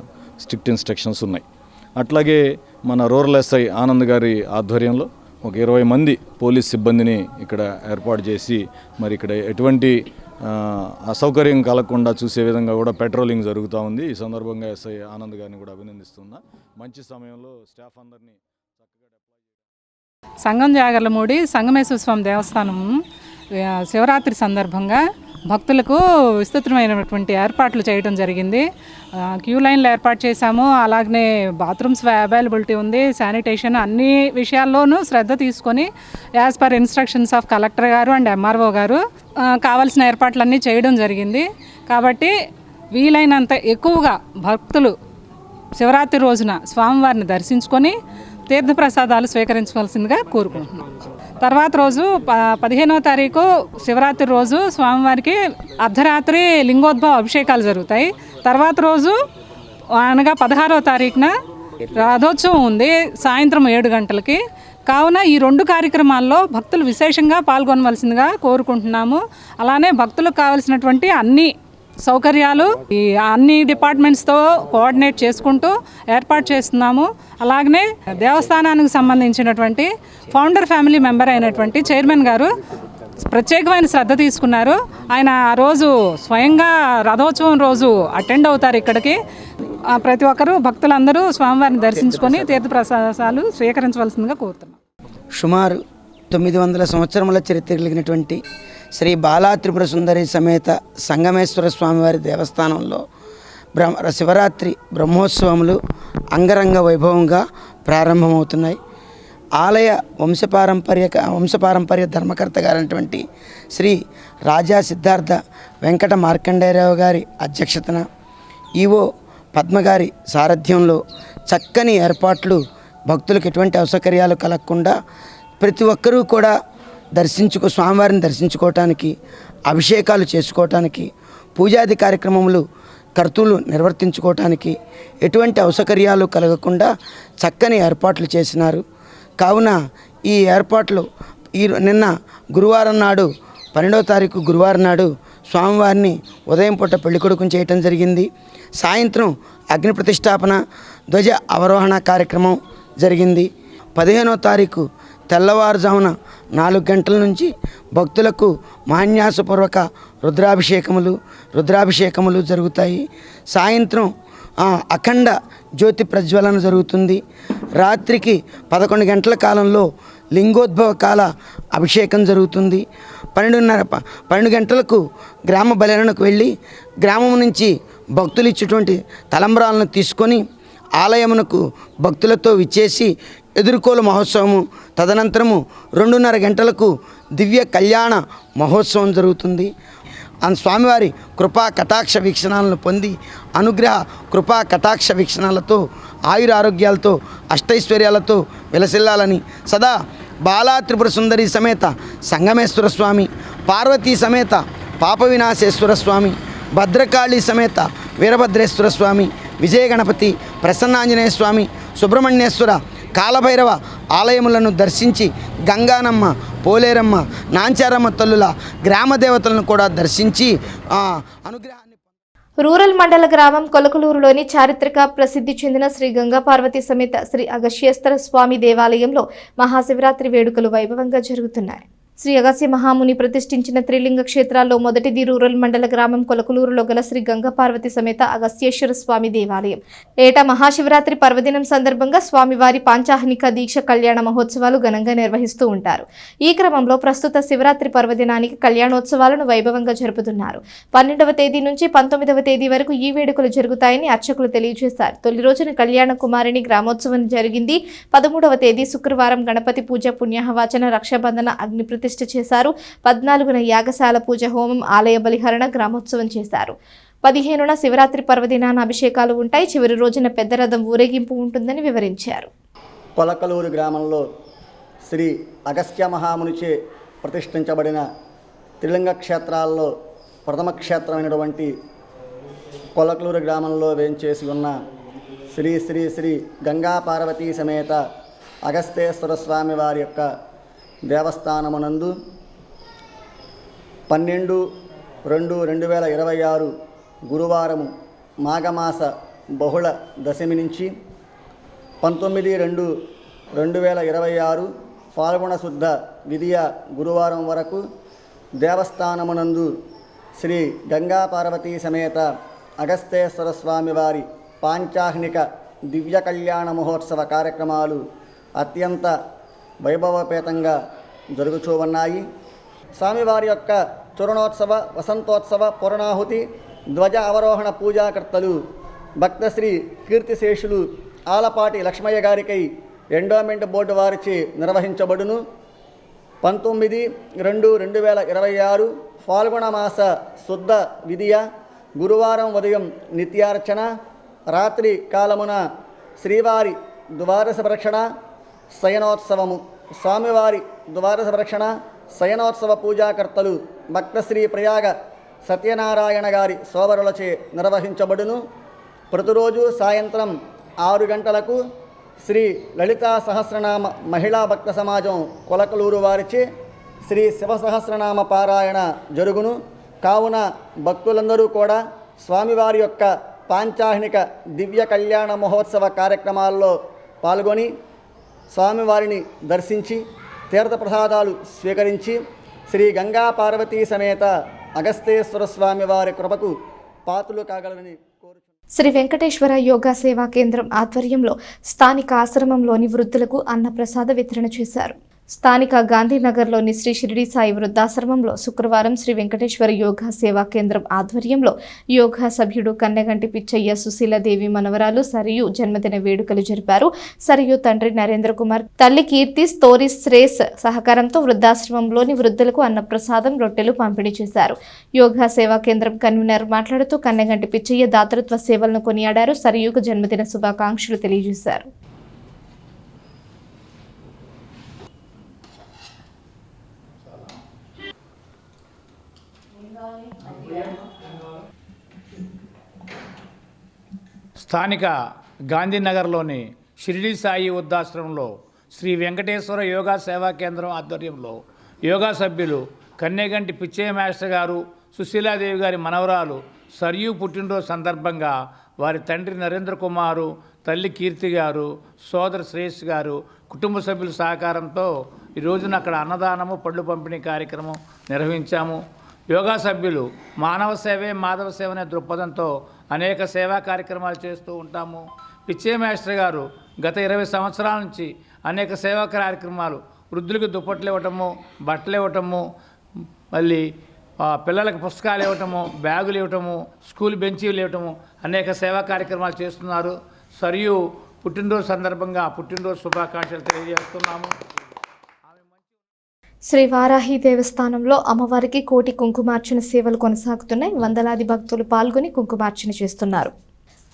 స్ట్రిక్ట్ ఇన్స్ట్రక్షన్స్ ఉన్నాయి. అట్లాగే మన రూరల్ ఎస్ఐ ఆనంద్ గారి ఆధ్వర్యంలో ఒక 20 మంది పోలీస్ సిబ్బందిని ఇక్కడ ఏర్పాటు చేసి ఇక్కడ ఎటువంటి అసౌకర్యం కలగకుండా చూసే విధంగా కూడా పెట్రోలింగ్ జరుగుతూ ఉంది. ఈ సందర్భంగా ఎస్ఐ ఆనంద్ గారిని కూడా అభినందిస్తున్నా. మంచి సమయంలో స్టాఫ్ అందరినీ సంగం జాగర్లమూడి సంగమేశ్వర స్వామి దేవస్థానం శివరాత్రి సందర్భంగా భక్తులకు విస్తృతమైనటువంటి ఏర్పాట్లు చేయడం జరిగింది. క్యూ లైన్లు ఏర్పాటు చేశాము. అలాగనే బాత్రూమ్స్ అవైలబిలిటీ ఉంది. శానిటేషన్ అన్ని విషయాల్లోనూ శ్రద్ధ తీసుకొని as per instructions of collector గారు అండ్ ఎంఆర్ఓ గారు కావాల్సిన ఏర్పాట్లన్నీ చేయడం జరిగింది. కాబట్టి వీలైనంత ఎక్కువగా భక్తులు శివరాత్రి రోజున స్వామివారిని దర్శించుకొని తీర్థప్రసాదాలు స్వీకరించవలసిందిగా కోరుకుంటున్నాం. తర్వాత రోజు 15వ తారీఖు శివరాత్రి రోజు స్వామివారికి అర్ధరాత్రి లింగోద్భవ అభిషేకాలు జరుగుతాయి. తర్వాత రోజు అనగా 16వ తారీఖున రథోత్సవం ఉంది సాయంత్రం 7 గంటలకి. కావున ఈ 2 కార్యక్రమాల్లో భక్తులు విశేషంగా పాల్గొనవలసిందిగా కోరుకుంటున్నాము. అలానే భక్తులకు కావలసినటువంటి అన్ని సౌకర్యాలు ఈ అన్ని డిపార్ట్మెంట్స్తో కోఆర్డినేట్ చేసుకుంటూ ఏర్పాటు చేస్తున్నాము. అలాగనే దేవస్థానానికి సంబంధించినటువంటి ఫౌండర్ ఫ్యామిలీ మెంబర్ అయినటువంటి చైర్మన్ గారు ప్రత్యేకమైన శ్రద్ధ తీసుకున్నారు. ఆయన ఆ రోజు స్వయంగా రథోత్సవం రోజు అటెండ్ అవుతారు ఇక్కడికి. ప్రతి ఒక్కరూ భక్తులందరూ స్వామివారిని దర్శించుకొని తీర్థప్రసాదాలు స్వీకరించవలసిందిగా కోరుతున్నాం. సుమారు 900 సంవత్సరముల చరిత్ర కలిగినటువంటి శ్రీ బాలా త్రిపుర సుందరి సమేత సంగమేశ్వర స్వామివారి దేవస్థానంలో శివరాత్రి బ్రహ్మోత్సవములు అంగరంగ వైభవంగా ప్రారంభమవుతున్నాయి. ఆలయ వంశపారంపర్య ధర్మకర్త గారైనటువంటి శ్రీ రాజా సిద్ధార్థ వెంకట మార్కండేయరావు గారి అధ్యక్షతన ఈవో పద్మగారి సారథ్యంలో చక్కని ఏర్పాట్లు, భక్తులకు ఎటువంటి అసౌకర్యాలు కలగకుండా ప్రతి ఒక్కరూ కూడా స్వామివారిని దర్శించుకోవటానికి, అభిషేకాలు చేసుకోవటానికి, పూజాది కార్యక్రమములు కర్తూలు నిర్వర్తించుకోవటానికి ఎటువంటి అసౌకర్యాలు కలగకుండా చక్కని ఏర్పాట్లు చేసినారు. కావున ఈ ఏర్పాట్లు నిన్న గురువారం నాడు 12వ తారీఖు గురువారం నాడు స్వామివారిని ఉదయం పూట పెళ్ళికొడుకుని చేయటం జరిగింది. సాయంత్రం అగ్ని ప్రతిష్టాపన, ధ్వజ అవరోహణ కార్యక్రమం జరిగింది. 15వ తారీఖు తెల్లవారుజామున 4 గంటల నుంచి భక్తులకు మహాన్యాసపూర్వక రుద్రాభిషేకములు జరుగుతాయి. సాయంత్రం అఖండ జ్యోతి ప్రజ్వలన జరుగుతుంది. రాత్రికి 11 గంటల కాలంలో లింగోద్భవ కాల అభిషేకం జరుగుతుంది. 12 గంటలకు గ్రామ బలిరణకు వెళ్ళి గ్రామం నుంచి భక్తులు ఇచ్చేటువంటి తలంబ్రాలను తీసుకొని ఆలయమునకు భక్తులతో విచ్చేసి ఎదుర్కోలు మహోత్సవము, తదనంతరము 2:30 గంటలకు దివ్య కళ్యాణ మహోత్సవం జరుగుతుంది. స్వామివారి కృపా కటాక్ష వీక్షణాలను పొంది అనుగ్రహ కృపా కటాక్ష వీక్షణాలతో ఆయురారోగ్యాలతో అష్టైశ్వర్యాలతో విలసిల్లాలని సదా బాలా త్రిపుర సుందరి సమేత సంగమేశ్వర స్వామి, పార్వతీ సమేత పాప వినాశేశ్వర స్వామి, భద్రకాళి సమేత వీరభద్రేశ్వర స్వామి, విజయ గణపతి, ప్రసన్నాంజనేయ స్వామి, సుబ్రహ్మణ్యేశ్వర, కాలభైరవ ఆలయములను దర్శించి గంగానమ్మ, పోలేరమ్మ, నాంచారమ్మ తల్లుల గ్రామ దేవతలను కూడా దర్శించి అనుగ్రహాన్ని. రూరల్ మండల గ్రామం కొలకలూరులోని చారిత్రక ప్రసిద్ధి చెందిన శ్రీ గంగా పార్వతీ సమేత శ్రీ అగస్త్యేశ్వర స్వామి దేవాలయంలో మహాశివరాత్రి వేడుకలు వైభవంగా జరుగుతున్నాయి. శ్రీ అగస్త్య మహాముని ప్రతిష్ఠించిన త్రిలింగ క్షేత్రాల్లో మొదటిది రూరల్ మండల గ్రామం కొలకలూరులో గల శ్రీ గంగా పార్వతి సమేత అగస్త్యేశ్వర స్వామి దేవాలయం. ఏటా మహాశివరాత్రి పర్వదినం సందర్భంగా స్వామివారి పాంచాహ్నిక దీక్ష కళ్యాణ మహోత్సవాలు ఘనంగా నిర్వహిస్తూ ఉంటారు. ఈ క్రమంలో ప్రస్తుత శివరాత్రి పర్వదినానికి కళ్యాణోత్సవాలను వైభవంగా జరుపుతున్నారు. 12వ తేదీ నుంచి 19వ తేదీ వరకు ఈ వేడుకలు జరుగుతాయని అర్చకులు తెలియజేశారు. తొలి రోజున కళ్యాణ కుమారిని గ్రామోత్సవం జరిగింది. 13వ తేదీ శుక్రవారం గణపతి పూజ, పుణ్యహవాచన, రక్షాబంధన, అగ్ని ప్రతిష్ఠ చేశారు. 14న యాగశాల పూజ, హోమం, ఆలయ బలిహరణ, గ్రామోత్సవం చేశారు. 15న శివరాత్రి పర్వదినాన అభిషేకాలు ఉంటాయి. చివరి రోజున పెద్ద రథం ఊరేగింపు ఉంటుందని వివరించారు. కొలకలూరు గ్రామంలో శ్రీ అగస్త్య మహామునిచే ప్రతిష్ఠించబడిన త్రిలింగ క్షేత్రాల్లో ప్రథమ క్షేత్రమైనటువంటి కొలకలూరు గ్రామంలో వేంచేసి ఉన్న శ్రీ శ్రీ శ్రీ గంగా పార్వతీ సమేత అగస్త్యేశ్వర స్వామి వారి యొక్క దేవస్థానమునందు 12/2/2026 గురువారము మాఘమాస బహుళ దశమి నుంచి 19/2/2026 ఫాల్గుణ శుద్ధ విదియ గురువారం వరకు దేవస్థానమునందు శ్రీ గంగా పార్వతీ సమేత అగస్త్యేశ్వర స్వామి వారి పాంచాహ్నిక దివ్య కళ్యాణ మహోత్సవ కార్యక్రమాలు అత్యంత వైభవపేతంగా జరుగుతూ ఉన్నాయి. స్వామివారి యొక్క చూరణోత్సవ, వసంతోత్సవ, పూర్ణాహుతి, ధ్వజ అవరోహణ పూజాకర్తలు భక్తశ్రీ కీర్తిశేషులు ఆలపాటి లక్ష్మయ్య గారికై ఎండోమెంట్ బోర్డు వారిచే నిర్వహించబడును. 19/2/2026 ఫాల్గుణ మాస శుద్ధ విదియ గురువారం ఉదయం నిత్యార్చన, రాత్రి కాలమున శ్రీవారి ద్వాదశ ప్రదక్షిణ శయనోత్సవము. స్వామివారి ద్వాదశ ప్రదక్షిణ శయనోత్సవ పూజాకర్తలు భక్తశ్రీ ప్రయాగ సత్యనారాయణ గారి సోదరులచే నిర్వహించబడును. ప్రతిరోజు సాయంత్రం 6 గంటలకు శ్రీ లలితా సహస్రనామ మహిళా భక్త సమాజం కొలకలూరు వారిచే శ్రీ శివ సహస్రనామ పారాయణ జరుగును. కావున భక్తులందరూ కూడా స్వామివారి యొక్క పాంచాహ్నిక దివ్య కళ్యాణ మహోత్సవ కార్యక్రమాల్లో పాల్గొని స్వామివారిని దర్శించి తీర్థప్రసాదాలు స్వీకరించి శ్రీ గంగా పార్వతీ సమేత అగస్త్యేశ్వర స్వామి వారి కృపకు పాత్రులు కాగలరని కోరుచున్నాను. శ్రీ వెంకటేశ్వర యోగా సేవా కేంద్రం ఆధ్వర్యంలో స్థానిక ఆశ్రమంలోని వృద్ధులకు అన్నప్రసాద వితరణ చేశారు. స్థానిక గాంధీనగర్లోని శ్రీ షిరిడి సాయి వృద్ధాశ్రమంలో శుక్రవారం శ్రీ వెంకటేశ్వర యోగా సేవా కేంద్రం ఆధ్వర్యంలో యోగా సభ్యుడు కన్నెగంటి పిచ్చయ్య సుశీలదేవి మనవరాలు సరియు జన్మదిన వేడుకలు జరిపారు. సరియు తండ్రి నరేంద్ర కుమార్, తల్లి కీర్తి స్టోరీస్ రేస్ సహకారంతో వృద్ధాశ్రమంలోని వృద్ధులకు అన్నప్రసాదం, రొట్టెలు పంపిణీ చేశారు. యోగా సేవా కేంద్రం కన్వీనర్ మాట్లాడుతూ కన్నెగంటి పిచ్చయ్య దాతృత్వ సేవలను కొనియాడారు. సరియుకు జన్మదిన శుభాకాంక్షలు తెలియజేశారు. స్థానిక గాంధీనగర్లోని షిరిడి సాయి వృద్ధాశ్రమంలో శ్రీ వెంకటేశ్వర యోగా సేవా కేంద్రం ఆధ్వర్యంలో యోగా సభ్యులు కన్నెగంటి పిచ్చయ్య మాస్టర్ గారు, సుశీలాదేవి గారి మనవరాలు సరియు పుట్టినరోజు సందర్భంగా వారి తండ్రి నరేంద్ర కుమారు, తల్లి కీర్తి గారు, సోదరు శ్రేష్ గారు కుటుంబ సభ్యుల సహకారంతో ఈ రోజున అక్కడ అన్నదానము, పళ్ళు పంపిణీ కార్యక్రమం నిర్వహించాము. యోగా సభ్యులు మానవ సేవే మాధవ సేవ అనే దృక్పథంతో అనేక సేవా కార్యక్రమాలు చేస్తూ ఉంటాము. పిచ్చయ్య మాస్టర్ గారు గత 20 సంవత్సరాల నుంచి అనేక సేవా కార్యక్రమాలు, వృద్ధులకు దుప్పట్లు ఇవ్వటము, బట్టలు ఇవ్వటము, మళ్ళీ పిల్లలకు పుస్తకాలు ఇవ్వటము, బ్యాగులు ఇవ్వటము, స్కూల్ బెంచీలు ఇవ్వటము, అనేక సేవా కార్యక్రమాలు చేస్తున్నారు. సరియు పుట్టినరోజు సందర్భంగా పుట్టినరోజు శుభాకాంక్షలు తెలియజేస్తున్నాము. శ్రీ వారాహి దేవస్థానంలో అమ్మవారికి కోటి కుంకుమార్చన సేవలు కొనసాగుతున్నాయి. వందలాది భక్తులు పాల్గొని కుంకుమార్చన చేస్తున్నారు.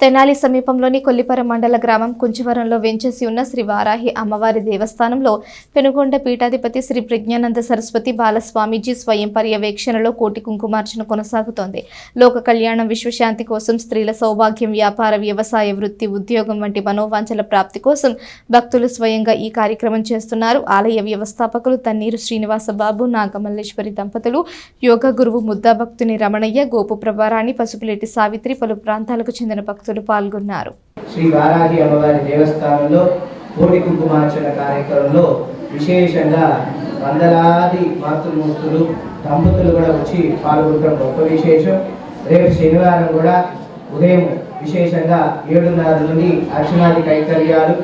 తెనాలి సమీపంలోని కొల్లిపర మండల గ్రామం కుంచవరంలో వెంచేసి ఉన్న శ్రీ వారాహి అమ్మవారి దేవస్థానంలో పెనుగొండ పీఠాధిపతి శ్రీ ప్రజ్ఞానంద సరస్వతి బాలస్వామీజీ స్వయం పర్యవేక్షణలో కోటి కుంకుమార్చన కొనసాగుతోంది. లోక కళ్యాణం, విశ్వశాంతి కోసం, స్త్రీల సౌభాగ్యం, వ్యాపార, వ్యవసాయ, వృత్తి, ఉద్యోగం వంటి మనోవాంఛల ప్రాప్తి కోసం భక్తులు స్వయంగా ఈ కార్యక్రమం చేస్తున్నారు. ఆలయ వ్యవస్థాపకులు తన్నీరు శ్రీనివాసబాబు, నాగమల్లేశ్వరి దంపతులు, యోగా గురువు ముద్దాభక్తుని రమణయ్య, గోపు ప్రభారాణి, పసుపులేటి సావిత్రి, పలు ప్రాంతాలకు చెందిన భక్తులు పాల్గొన్నారు. శ్రీ వారాహి అమ్మవారి దేవస్థానంలో కోటి కుంకుమార్చన కార్యక్రమంలో విశేషంగా వందలాది మాతృమూర్తులు, దంపతులు కూడా వచ్చి పాల్గొనడం గొప్ప విశేషం. రేపు శనివారం కూడా ఉదయం విశేషంగా 7:30 నుండి అర్చనాది కైంకర్యాలు,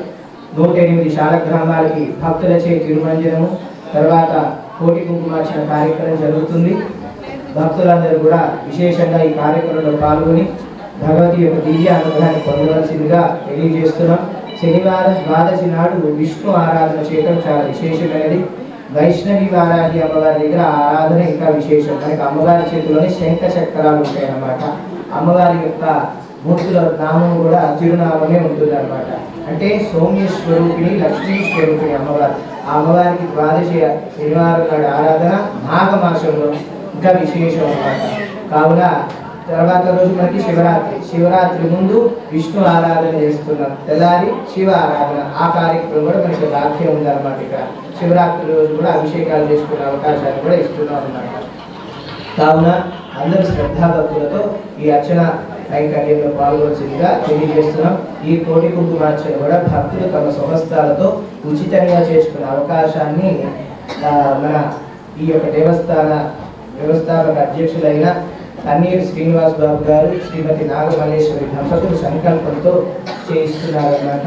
108 శాలగ్రామాలకి భక్తులచే తిరుమంజనము, తర్వాత కోటి కుంకుమార్చన కార్యక్రమం జరుగుతుంది. భక్తులందరూ కూడా విశేషంగా ఈ కార్యక్రమంలో పాల్గొని భగవతి యొక్క దివ్య అనుగ్రహాన్ని పొందవలసిందిగా తెలియజేస్తున్నాం. శనివారం ద్వాదశి నాడు విష్ణు ఆరాధన చేయడం చాలా విశేషమైనది. వైష్ణవి వారాహి అమ్మవారి దగ్గర ఆరాధన ఇంకా విశేషం. మనకి అమ్మవారి చేతిలోనే శంఖ చక్రాలు ఉంటాయన్నమాట. అమ్మవారి యొక్క మూర్తుల నామం కూడా తిరునామమే ఉంటుంది అనమాట. అంటే సౌమ్య స్వరూపిణి, లక్ష్మీ స్వరూపిణి అమ్మవారు. ఆ అమ్మవారికి ద్వాదశి శనివారం నాడు ఆరాధన మాఘమాసంలో ఇంకా విశేషం అన్నమాట. కావున తర్వాత రోజు మనకి శివరాత్రి ముందు విష్ణు ఆరాధన చేస్తున్నాం, తెల్లారి శివ ఆరాధన. ఆ కార్యక్రమం కూడా మనకి రాత్రి ఉందన్నమాట. ఇక్కడ శివరాత్రి రోజు కూడా అభిషేకాలు చేసుకునే అవకాశాలు కూడా ఇస్తున్నాం అన్నమాట. కావున అందరూ శ్రద్ధాభక్తులతో ఈ అర్చన కైంకర్యంలో పాల్గొనవలసిందిగా తెలియజేస్తున్నాం. ఈ కోటి కుంకుమార్చన కూడా భక్తులు తమ స్వహస్తాలతో ఉచితంగా చేసుకునే అవకాశాన్ని మన ఈ యొక్క వ్యవస్థాపక అధ్యక్షులైన తన్నీరు శ్రీనివాస్ బాబు గారు, శ్రీమతి నాగమల్లేశ్వరి దంపతులు సంకల్పంతో చేయిస్తున్నారన్నమాట.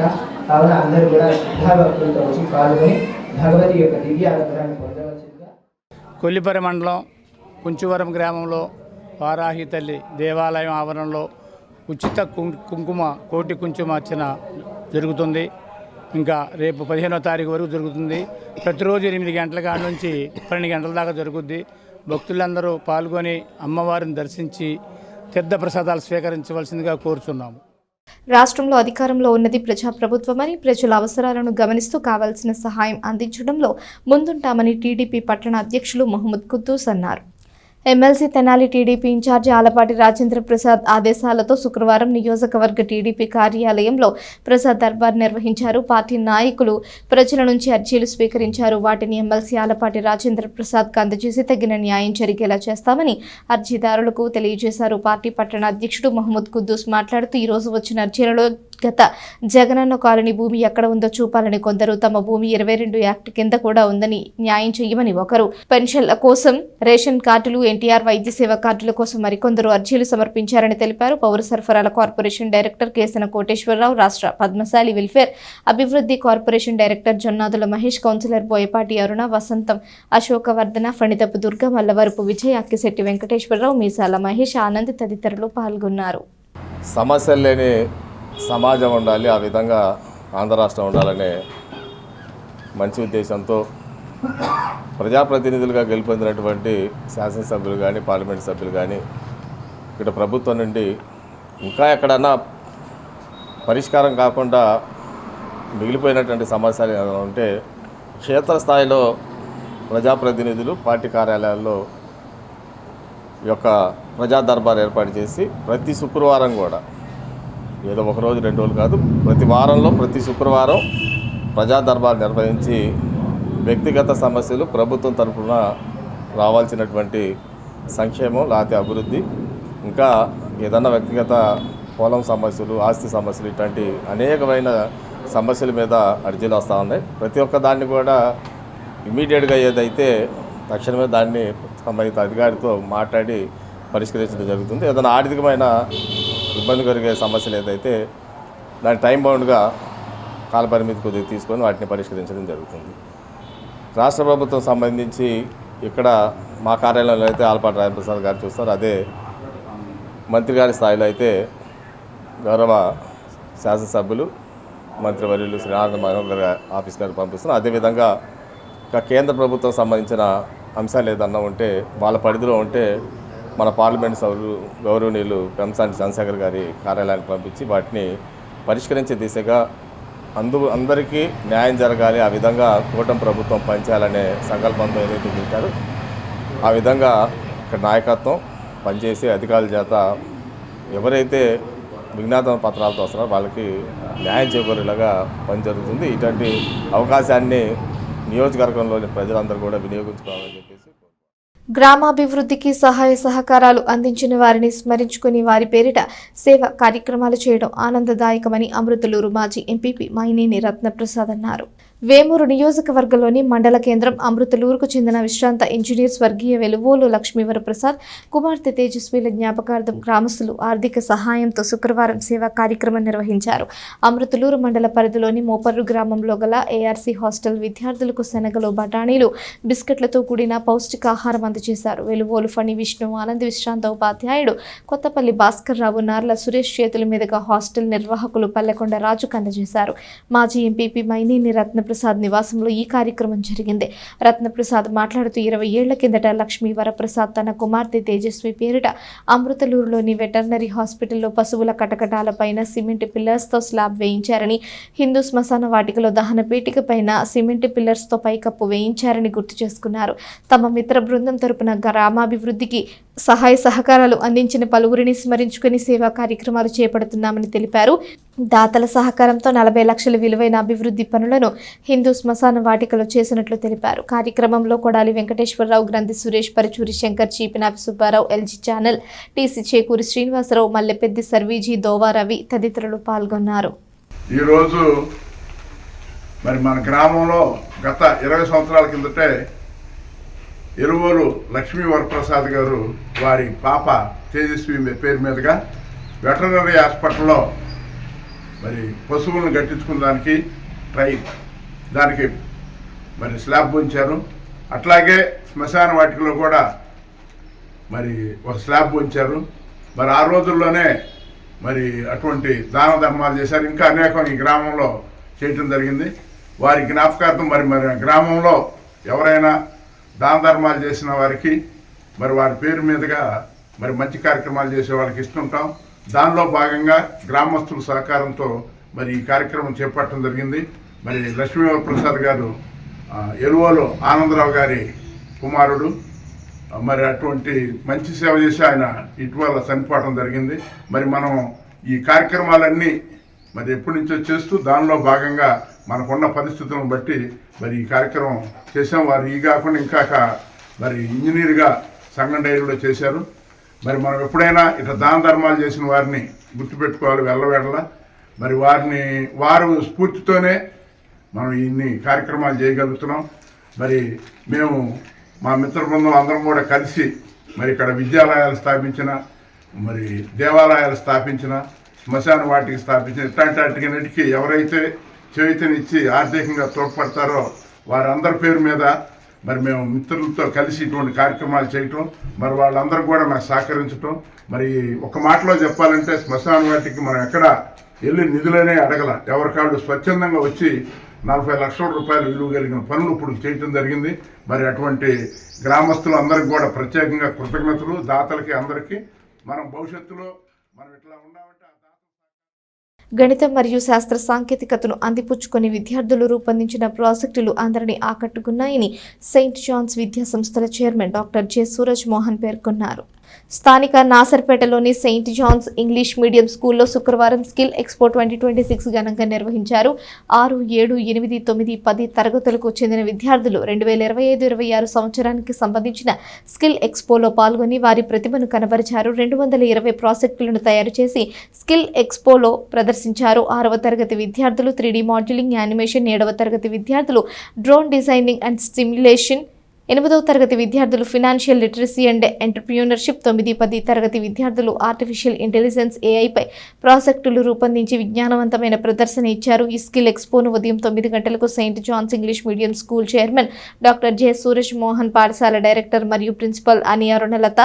కావున అందరూ కూడా శ్రద్ధాభక్తులతో వచ్చి పాల్గొని భగవతి యొక్క దివ్య అనుగ్రహాన్ని పొందవలసిందిగా. కొల్లిపర మండలం కుంచువరం గ్రామంలో వారాహి తల్లి దేవాలయం ఆవరణలో ఉచిత కుంకుమ కోటి కుంకుమార్చన జరుగుతుంది. ఇంకా రేపు 15వ తారీఖు వరకు జరుగుతుంది. ప్రతిరోజు 8 గంటల కాడ నుంచి 12 గంటల దాకా జరుగుద్ది. భక్తులందరూ పాల్గొని అమ్మవారిని దర్శించి తీర్థప్రసాదాలు స్వీకరించవలసిందిగా కోరుచున్నాము. రాష్ట్రంలో అధికారంలో ఉన్నది ప్రజాప్రభుత్వమని, ప్రజల అవసరాలను గమనిస్తూ కావాల్సిన సహాయం అందించడంలో ముందుంటామని టీడీపీ పట్టణ అధ్యక్షులు మహమ్మద్ కుద్దూస్ అన్నారు. MLC Tenali TDP incharge Alapati Rajendra Prasad ఆదేశాలతో శుక్రవారం నియోజకవర్గ టీడీపీ కార్యాలయంలో ప్రసాద్ దర్బార్ నిర్వహించారు. పార్టీ నాయకులు ప్రజల నుంచి అర్జీలు స్వీకరించారు. వాటిని ఎమ్మెల్సీ ఆలపాటి రాజేంద్ర ప్రసాద్కు అందజేసి తగిన న్యాయం జరిగేలా చేస్తామని అర్జీదారులకు తెలియజేశారు. పార్టీ పట్టణ అధ్యక్షుడు మహమ్మద్ కుద్దూస్ మాట్లాడుతూ ఈరోజు వచ్చిన అర్జీలలో గత జగనన్న కాలనీ భూమి ఎక్కడ ఉందో చూపాలని కొందరు, తమ భూమి 22 యాక్ట్ కింద కూడా ఉందని న్యాయం చేయమని ఒకరు, పెన్షన్ల కోసం రేషన్ కార్డులు, ఎన్టీఆర్ వైద్య సేవ కార్డుల కోసం మరికొందరు అర్జీలు సమర్పించారని తెలిపారు. పౌర సరఫరాల కార్పొరేషన్ డైరెక్టర్ కేసన కోటేశ్వరరావు, రాష్ట్ర పద్మశాలి వెల్ఫేర్ అభివృద్ధి corporation director Jonnadula Mahesh, councillor Boyapati Aruna, Vasantham Ashokavardhana, ఫణితపు Durga, Mallavarapu Vijay, Akkisetti Venkateswararao, మీసాల మహేష్, ఆనంద్ తదితరులు పాల్గొన్నారు. సమస్యలు లేని సమాజం ఉండాలి, ఆ విధంగా ఆంధ్ర రాష్ట్రం ఉండాలనే మంచి ఉద్దేశంతో ప్రజాప్రతినిధులుగా గెలుపొందినటువంటి శాసనసభ్యులు కానీ, పార్లమెంట్ సభ్యులు కానీ ఇక్కడ ప్రభుత్వం నుండి ఇంకా ఎక్కడన్నా పరిష్కారం కాకుండా మిగిలిపోయినటువంటి సమస్యలు ఏమైనా ఉంటే క్షేత్రస్థాయిలో ప్రజాప్రతినిధులు పార్టీ కార్యాలయాల్లో ఈ యొక్క ప్రజా దర్బార్ ఏర్పాటు చేసి ప్రతి శుక్రవారం కూడా, ఏదో ఒకరోజు 2 రోజులు కాదు, ప్రతి వారంలో ప్రతి శుక్రవారం ప్రజా దర్బార్ నిర్వహించి వ్యక్తిగత సమస్యలు, ప్రభుత్వం తరఫున రావాల్సినటువంటి సంక్షేమం లేకపోతే అభివృద్ధి, ఇంకా ఏదన్నా వ్యక్తిగత పొలం సమస్యలు, ఆస్తి సమస్యలు, ఇట్లాంటి అనేకమైన సమస్యల మీద అర్జీలు వస్తూ ఉన్నాయి. ప్రతి ఒక్క దాన్ని కూడా ఇమీడియట్గా ఏదైతే తక్షణమే దాన్ని సంబంధిత అధికారితో మాట్లాడి పరిష్కరించడం జరుగుతుంది. ఏదైనా ఆర్థికమైన ఇబ్బంది కలిగే సమస్యలు ఏదైతే దాని టైం బౌండ్గా కాలపరిమితి కొద్దిగా తీసుకొని వాటిని పరిష్కరించడం జరుగుతుంది. రాష్ట్ర ప్రభుత్వం సంబంధించి ఇక్కడ మా కార్యాలయంలో అయితే ఆలపాటి రాజప్రసాద్ గారు చూస్తారు, అదే మంత్రి గారి స్థాయిలో అయితే గౌరవ శాసనసభ్యులు మంత్రివర్యులు శ్రీ ఆనంద మనోహర్ గారి ఆఫీస్ గారికి పంపిస్తున్నారు. అదేవిధంగా ఇంకా కేంద్ర ప్రభుత్వం సంబంధించిన అంశాలు ఏదన్నా ఉంటే వాళ్ళ పరిధిలో ఉంటే మన పార్లమెంట్ సభ్యులు గౌరవనీయులు పెంసాని చంద్రశేఖర్ గారి కార్యాలయానికి పంపించి వాటిని పరిష్కరించే దిశగా అందరికీ న్యాయం జరగాలి, ఆ విధంగా కూటమి ప్రభుత్వం పనిచేయాలనే సంకల్పంతో ఏదైతే పెట్టారో ఆ విధంగా ఇక్కడ నాయకత్వం పనిచేసే అధికారుల చేత ఎవరైతే విజ్ఞాపన పత్రాలతో వస్తున్నారో వాళ్ళకి న్యాయం చేకూరేలాగా పని జరుగుతుంది. ఇటువంటి అవకాశాన్ని నియోజకవర్గంలోని ప్రజలందరూ కూడా వినియోగించుకోవాలని చెప్పేసి గ్రామాభివృద్ధికి సహాయ సహకారాలు అందించిన వారిని స్మరించుకుని వారి పేరిట సేవ కార్యక్రమాలు చేయడం ఆనందదాయకమని అమృతలూరు మాజీ ఎంపీపీ మైనేని రత్నప్రసాద్ అన్నారు. వేమూరు నియోజకవర్గంలోని మండల కేంద్రం అమృతలూరుకు చెందిన విశ్రాంత ఇంజనీర్ స్వర్గీయ వెలువోలు లక్ష్మీవరప్రసాద్ కుమార్తె తేజస్వీల జ్ఞాపకార్థం గ్రామస్తులు ఆర్థిక సహాయంతో శుక్రవారం సేవా కార్యక్రమం నిర్వహించారు. అమృతలూరు మండల పరిధిలోని మోపర్రు గ్రామంలో గల ఏఆర్సీ హాస్టల్ విద్యార్థులకు శనగలు, బఠానీలు, బిస్కెట్లతో కూడిన పౌష్టికాహారం అందజేశారు. వెలువోలు ఫణి విష్ణు ఆనంద్ విశ్రాంత ఉపాధ్యాయుడు కొత్తపల్లి భాస్కర్ రావు, నార్ల సురేష్ చేతుల మీదుగా హాస్టల్ నిర్వాహకులు పల్లెకొండ రాజుకు అందజేశారు. మాజీ ఎంపీపీ మైనేని రత్నప్రసాద్ నివాసంలో ఈ కార్యక్రమం జరిగింది. రత్నప్రసాద్ మాట్లాడుతూ 20 ఏళ్ల కిందట లక్ష్మీ వరప్రసాద్ తన కుమార్తె తేజస్వి పేరిట అమృతలూరులోని వెటర్నరీ హాస్పిటల్లో పశువుల కటకటాల పైన సిమెంట్ పిల్లర్స్తో స్లాబ్ వేయించారని, హిందూ శ్మశాన వాటికలో దహన పీఠిక పైన సిమెంట్ పిల్లర్స్తో పైకప్పు వేయించారని గుర్తు చేసుకున్నారు. తమ మిత్ర బృందం తరపున గ్రామాభివృద్ధికి సహాయ సహకారాలు అందించిన పలువురిని స్మరించుకుని సేవా కార్యక్రమాలు చేపడుతున్నామని తెలిపారు. దాతల సహకారంతో 40 లక్షల విలువైన అభివృద్ధి పనులను హిందూ శ్మశాన వాటికలో చేసినట్లు తెలిపారు. కార్యక్రమంలో Kodali Venkateswararao, Granthi Suresh, Paruchuri Shankar, Chipinapi Subbarao, LG channel, TC Chekuri Srinivasarao, Mallepeddi Sarviji, Dova Ravi తదితరులు పాల్గొన్నారు. ఈరోజు మరి మన గ్రామంలో గత 20 సంవత్సరాల కిందటే ఎరువోలు లక్ష్మీ వరప్రసాద్ గారు వారి పాప తేజస్వి పేరు మీదుగా వెటర్నరీ హాస్పిటల్లో మరి పశువులను గట్టించుకునే దానికి మరి స్లాబ్ ఉంచారు. అట్లాగే శ్మశాన వాటికలో కూడా మరి ఒక స్లాబ్ ఉంచారు. మరి ఆ రోజుల్లోనే మరి అటువంటి దాన ధర్మాలు చేశారు. ఇంకా అనేకం ఈ గ్రామంలో చేయటం జరిగింది. వారి జ్ఞాపకార్థం మరి గ్రామంలో ఎవరైనా దాన ధర్మాలు చేసిన వారికి మరి వారి పేరు మీదుగా మరి మంచి కార్యక్రమాలు చేసే వాళ్ళకి ఇస్తుంటాం. దానిలో భాగంగా గ్రామస్తుల సహకారంతో మరి ఈ కార్యక్రమం చేపట్టడం జరిగింది. మరి లక్ష్మీవరప్రసాద్ గారు ఎరువోలు ఆనందరావు గారి కుమారుడు. మరి అటువంటి మంచి సేవ చేసి ఆయన ఇటీవల చనిపోవడం జరిగింది. మరి మనం ఈ కార్యక్రమాలన్నీ మరి ఎప్పటి నుంచో చేస్తూ దానిలో భాగంగా మనకున్న పరిస్థితులను బట్టి మరి ఈ కార్యక్రమం చేసాం. వారు ఈ కాకుండా ఇంకా మరి ఇంజనీర్గా సంగం డైరీలో చేశారు. మరి మనం ఎప్పుడైనా ఇట్లా దాన ధర్మాలు చేసిన వారిని గుర్తుపెట్టుకోవాలి వెళ్ళవేళ. మరి వారు స్ఫూర్తితోనే మనం ఇన్ని కార్యక్రమాలు చేయగలుగుతున్నాం. మరి మేము మా మిత్ర బృందం అందరం కూడా కలిసి మరి ఇక్కడ విద్యాలయాలు స్థాపించిన, మరి దేవాలయాలు స్థాపించిన, శ్మశాన వాటికి స్థాపించిన, ఇట్లాంటి వాటికి ఎవరైతే చేయుతనిచ్చి ఆర్థికంగా తోడ్పడతారో వారందరి పేరు మీద మరి మేము మిత్రులతో కలిసి ఇటువంటి కార్యక్రమాలు చేయటం, మరి వాళ్ళందరూ కూడా నాకు సహకరించటం. మరి ఒక మాటలో చెప్పాలంటే శ్మశాన వాటికి మనం ఎక్కడ వెళ్ళి నిధులనే అడగల, ఎవరికాళ్ళు స్వచ్ఛందంగా వచ్చి 40 లక్షల రూపాయలు విలువ కలిగిన పనులు ఇప్పుడు చేయటం జరిగింది. మరి అటువంటి గ్రామస్తులు అందరికి కూడా ప్రత్యేకంగా కృతజ్ఞతలు, దాతలకి అందరికీ. మనం భవిష్యత్తులో మనం ఇట్లా ఉన్నామంటే గణితం మరియు శాస్త్ర సాంకేతికతను అందిపుచ్చుకొని విద్యార్థులు రూపొందించిన ప్రాజెక్టులు అందరినీ ఆకట్టుకున్నాయని సెయింట్ జాన్స్ విద్యా సంస్థల chairman doctor J Suraj Mohan పేర్కొన్నారు. స్థానిక నాసర్పేటలోని సెయింట్ జాన్స్ ఇంగ్లీష్ మీడియం స్కూల్లో శుక్రవారం స్కిల్ ఎక్స్పో 2026 ఘనంగా నిర్వహించారు. 6, 7, 8, 9, 10 తరగతులకు చెందిన విద్యార్థులు 2025-26 సంవత్సరానికి సంబంధించిన స్కిల్ ఎక్స్పోలో పాల్గొని వారి ప్రతిభను కనబరిచారు. 220 ప్రాజెక్టులను తయారు చేసి స్కిల్ ఎక్స్పోలో ప్రదర్శించారు. 6వ తరగతి విద్యార్థులు 3D మోడలింగ్, యానిమేషన్, 7వ తరగతి విద్యార్థులు డ్రోన్ డిజైనింగ్ అండ్ స్టిమ్యులేషన్, 8వ తరగతి విద్యార్థులు ఫినాన్షియల్ లిటరసీ అండ్ ఎంటర్‌ప్రెన్యూర్‌షిప్, 9, 10 తరగతి విద్యార్థులు ఆర్టిఫిషియల్ ఇంటెలిజెన్స్ ఏఐపై ప్రాజెక్టులు రూపొందించి విజ్ఞానవంతమైన ప్రదర్శన ఇచ్చారు. ఈ స్కిల్ ఎక్స్పోను ఉదయం 9 గంటలకు Saint Johne's English medium school chairman doctor J Suraj Mohan, పాఠశాల డైరెక్టర్ మరియు ప్రిన్సిపల్ అని అరుణలత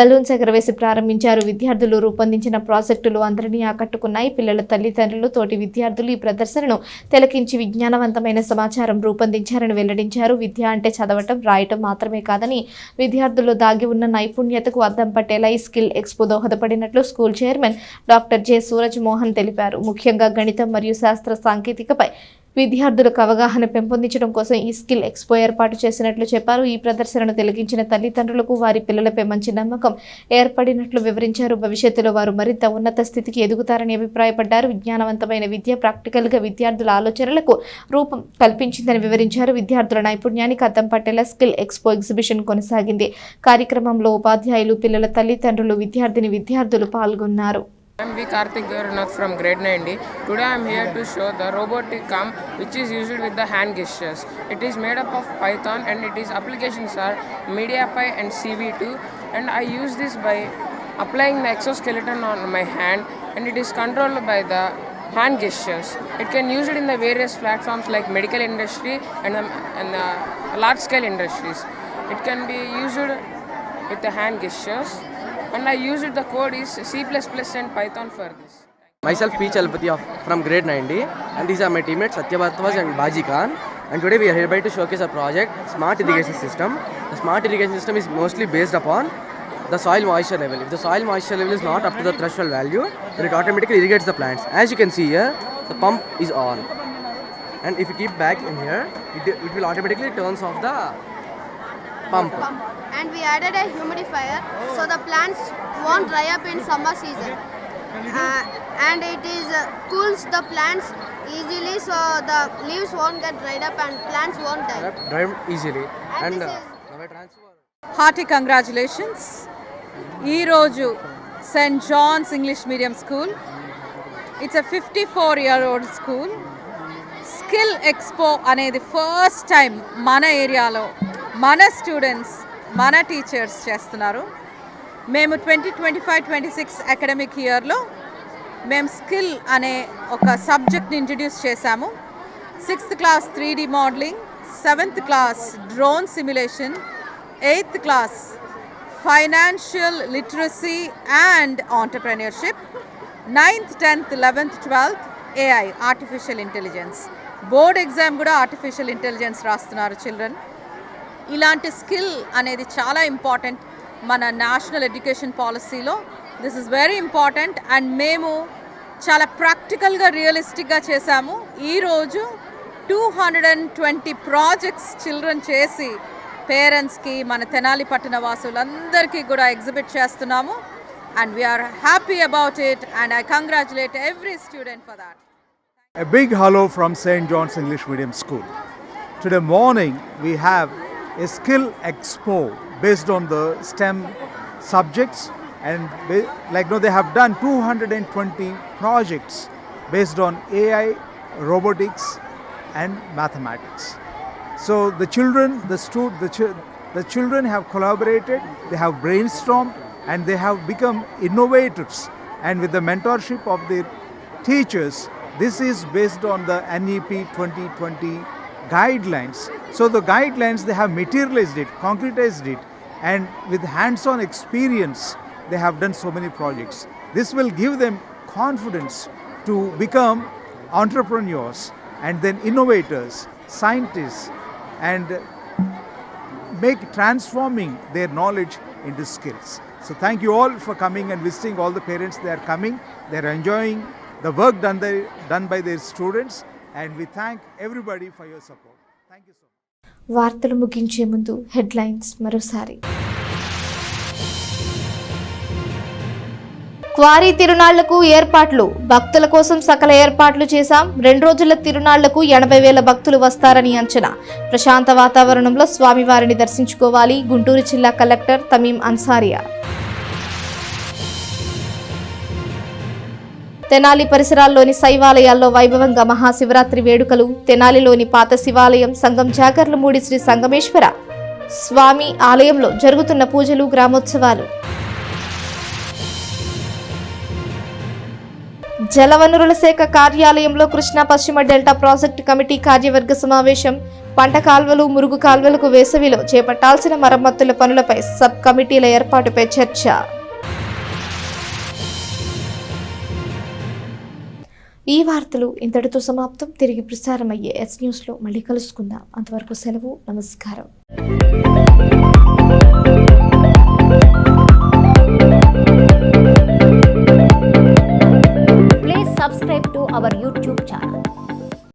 బెలూన్స్ ఎగరవేసి ప్రారంభించారు. విద్యార్థులు రూపొందించిన ప్రాజెక్టులు అందరినీ ఆకట్టుకున్నాయి. పిల్లల తల్లిదండ్రులు, తోటి విద్యార్థులు ఈ ప్రదర్శనను తిలకించి విజ్ఞానవంతమైన సమాచారం రూపొందించారని వెల్లడించారు. విద్య అంటే చదవటం, రాయటం మాత్రమే కాదని విద్యార్థుల్లో దాగి ఉన్న నైపుణ్యతకు అద్దం పట్టేలా ఈ స్కిల్ ఎక్స్పో దోహదపడినట్లు school chairman doctor J Suraj Mohan తెలిపారు. ముఖ్యంగా గణితం మరియు శాస్త్ర సాంకేతికపై విద్యార్థులకు అవగాహన పెంపొందించడం కోసం ఈ స్కిల్ ఎక్స్పో ఏర్పాటు చేసినట్లు చెప్పారు. ఈ ప్రదర్శనను తిలకించిన తల్లిదండ్రులకు వారి పిల్లలపై మంచి నమ్మకం ఏర్పడినట్లు వివరించారు. భవిష్యత్తులో వారు మరింత ఉన్నత స్థితికి ఎదుగుతారని అభిప్రాయపడ్డారు. విజ్ఞానవంతమైన విద్య ప్రాక్టికల్గా విద్యార్థుల ఆలోచనలకు రూపం కల్పించిందని వివరించారు. విద్యార్థుల నైపుణ్యానికి అద్దం పట్టేలా స్కిల్ ఎక్స్పో ఎగ్జిబిషన్ కొనసాగింది. కార్యక్రమంలో ఉపాధ్యాయులు, పిల్లల తల్లిదండ్రులు, విద్యార్థులు పాల్గొన్నారు. I am V. Karthik Gauranath from grade 9D. Today I am here to show the robotic arm which is used with the hand gestures. It is made up of Python and its applications are MediaPy and CV2, and I use this by applying the exoskeleton on my hand, and it is controlled by the hand gestures. It can use it in the various platforms like medical industry and large scale industries. It can be used with the hand gestures. And I used the code is C++ and Python for this. Myself P. Chalpati from grade 9D, and these are my teammates Satya Bhartwaj and Baji Khan. And today we are hereby to showcase our project, Smart Irrigation System. The Smart Irrigation System is mostly based upon the soil moisture level. If the soil moisture level is not up to the threshold value, then it automatically irrigates the plants. As you can see here, the pump is on. And if you keep back in here, it will automatically turns off the pump. And we added a humidifier so the plants won't dry up in summer season. And it is cools the plants easily so the leaves won't get dried up and plants won't die. Dry easily. And hearty congratulations. Ee roju St. John's English Medium School. It's a 54-year-old school. Skill Expo anedi first time mana area lo mana students, మన teachers చేస్తున్నారు. మేము 2025-26 academic ఇయర్లో మేము skill అనే ఒక సబ్జెక్ట్ని introduce చేశాము. 6th class 3D modelling, 7th class drone simulation, 8th class financial literacy and entrepreneurship, 9th, 10th, 11th, 12th AI artificial intelligence. Board exam కూడా ఆర్టిఫిషియల్ ఇంటెలిజెన్స్ రాస్తున్నారు చిల్డ్రన్. ఇలాంటి స్కిల్ అనేది చాలా ఇంపార్టెంట్ మన నేషనల్ ఎడ్యుకేషన్ పాలసీలో. This is very important and మేము చాలా ప్రాక్టికల్గా రియలిస్టిక్గా చేశాము. ఈరోజు 220 ప్రాజెక్ట్స్ చిల్డ్రన్ చేసి పేరెంట్స్కి, మన తెనాలి పట్టణ వాసులందరికీ కూడా ఎగ్జిబిట్ చేస్తున్నాము. And we are happy about it and I congratulate every student for that. A big hello from St. John's English Medium School. Today morning we have a skill expo based on the STEM subjects, and they have done 220 projects based on AI, robotics and mathematics. So the children have collaborated, they have brainstormed, and they have become innovators. And with the mentorship of their teachers, this is based on the NEP 2020 guidelines. So the guidelines, they have materialized it, concretized it, and with hands-on experience, they have done so many projects. This will give them confidence to become entrepreneurs and then innovators, scientists, and make transforming their knowledge into skills. So thank you all for coming and visiting. All the parents, they are coming, they are enjoying the work done by their students, and we thank everybody for your support. Thank you so much. వార్తలు ముగించే ముందు headlines మరోసారి. Quarry తిరునాళ్లకు ఏర్పాట్లు, భక్తుల కోసం సకల ఏర్పాట్లు చేశాం. 2 రోజుల తిరునాళ్లకు 80,000 భక్తులు వస్తారని అంచనా. ప్రశాంత వాతావరణంలో స్వామివారిని దర్శించుకోవాలి. గుంటూరు జిల్లా కలెక్టర్ తమీం అన్సారియా. తెనాలి పరిసరాల్లోని శైవాలయాల్లో వైభవంగా మహాశివరాత్రి వేడుకలు. తెనాలిలోని పాత శివాలయం సంగం జాగర్లమూడి శ్రీ సంగమేశ్వర స్వామి ఆలయంలో జరుగుతున్న పూజలు, గ్రామోత్సవాలు. జలవనరుల శాఖ కార్యాలయంలో కృష్ణా పశ్చిమ డెల్టా ప్రాజెక్టు కమిటీ కార్యవర్గ సమావేశం. పంట కాల్వలు, మురుగు కాల్వలకు వేసవిలో చేపట్టాల్సిన మరమ్మతుల పనులపై సబ్ కమిటీల ఏర్పాటుపై చర్చ. ఈ వార్తలు ఇంతటితో సమాప్తం. తిరిగి ప్రసారమయ్యే ఎస్ న్యూస్లో మళ్ళీ కలుసుకుందాం. అంతవరకు సెలవు. నమస్కారం.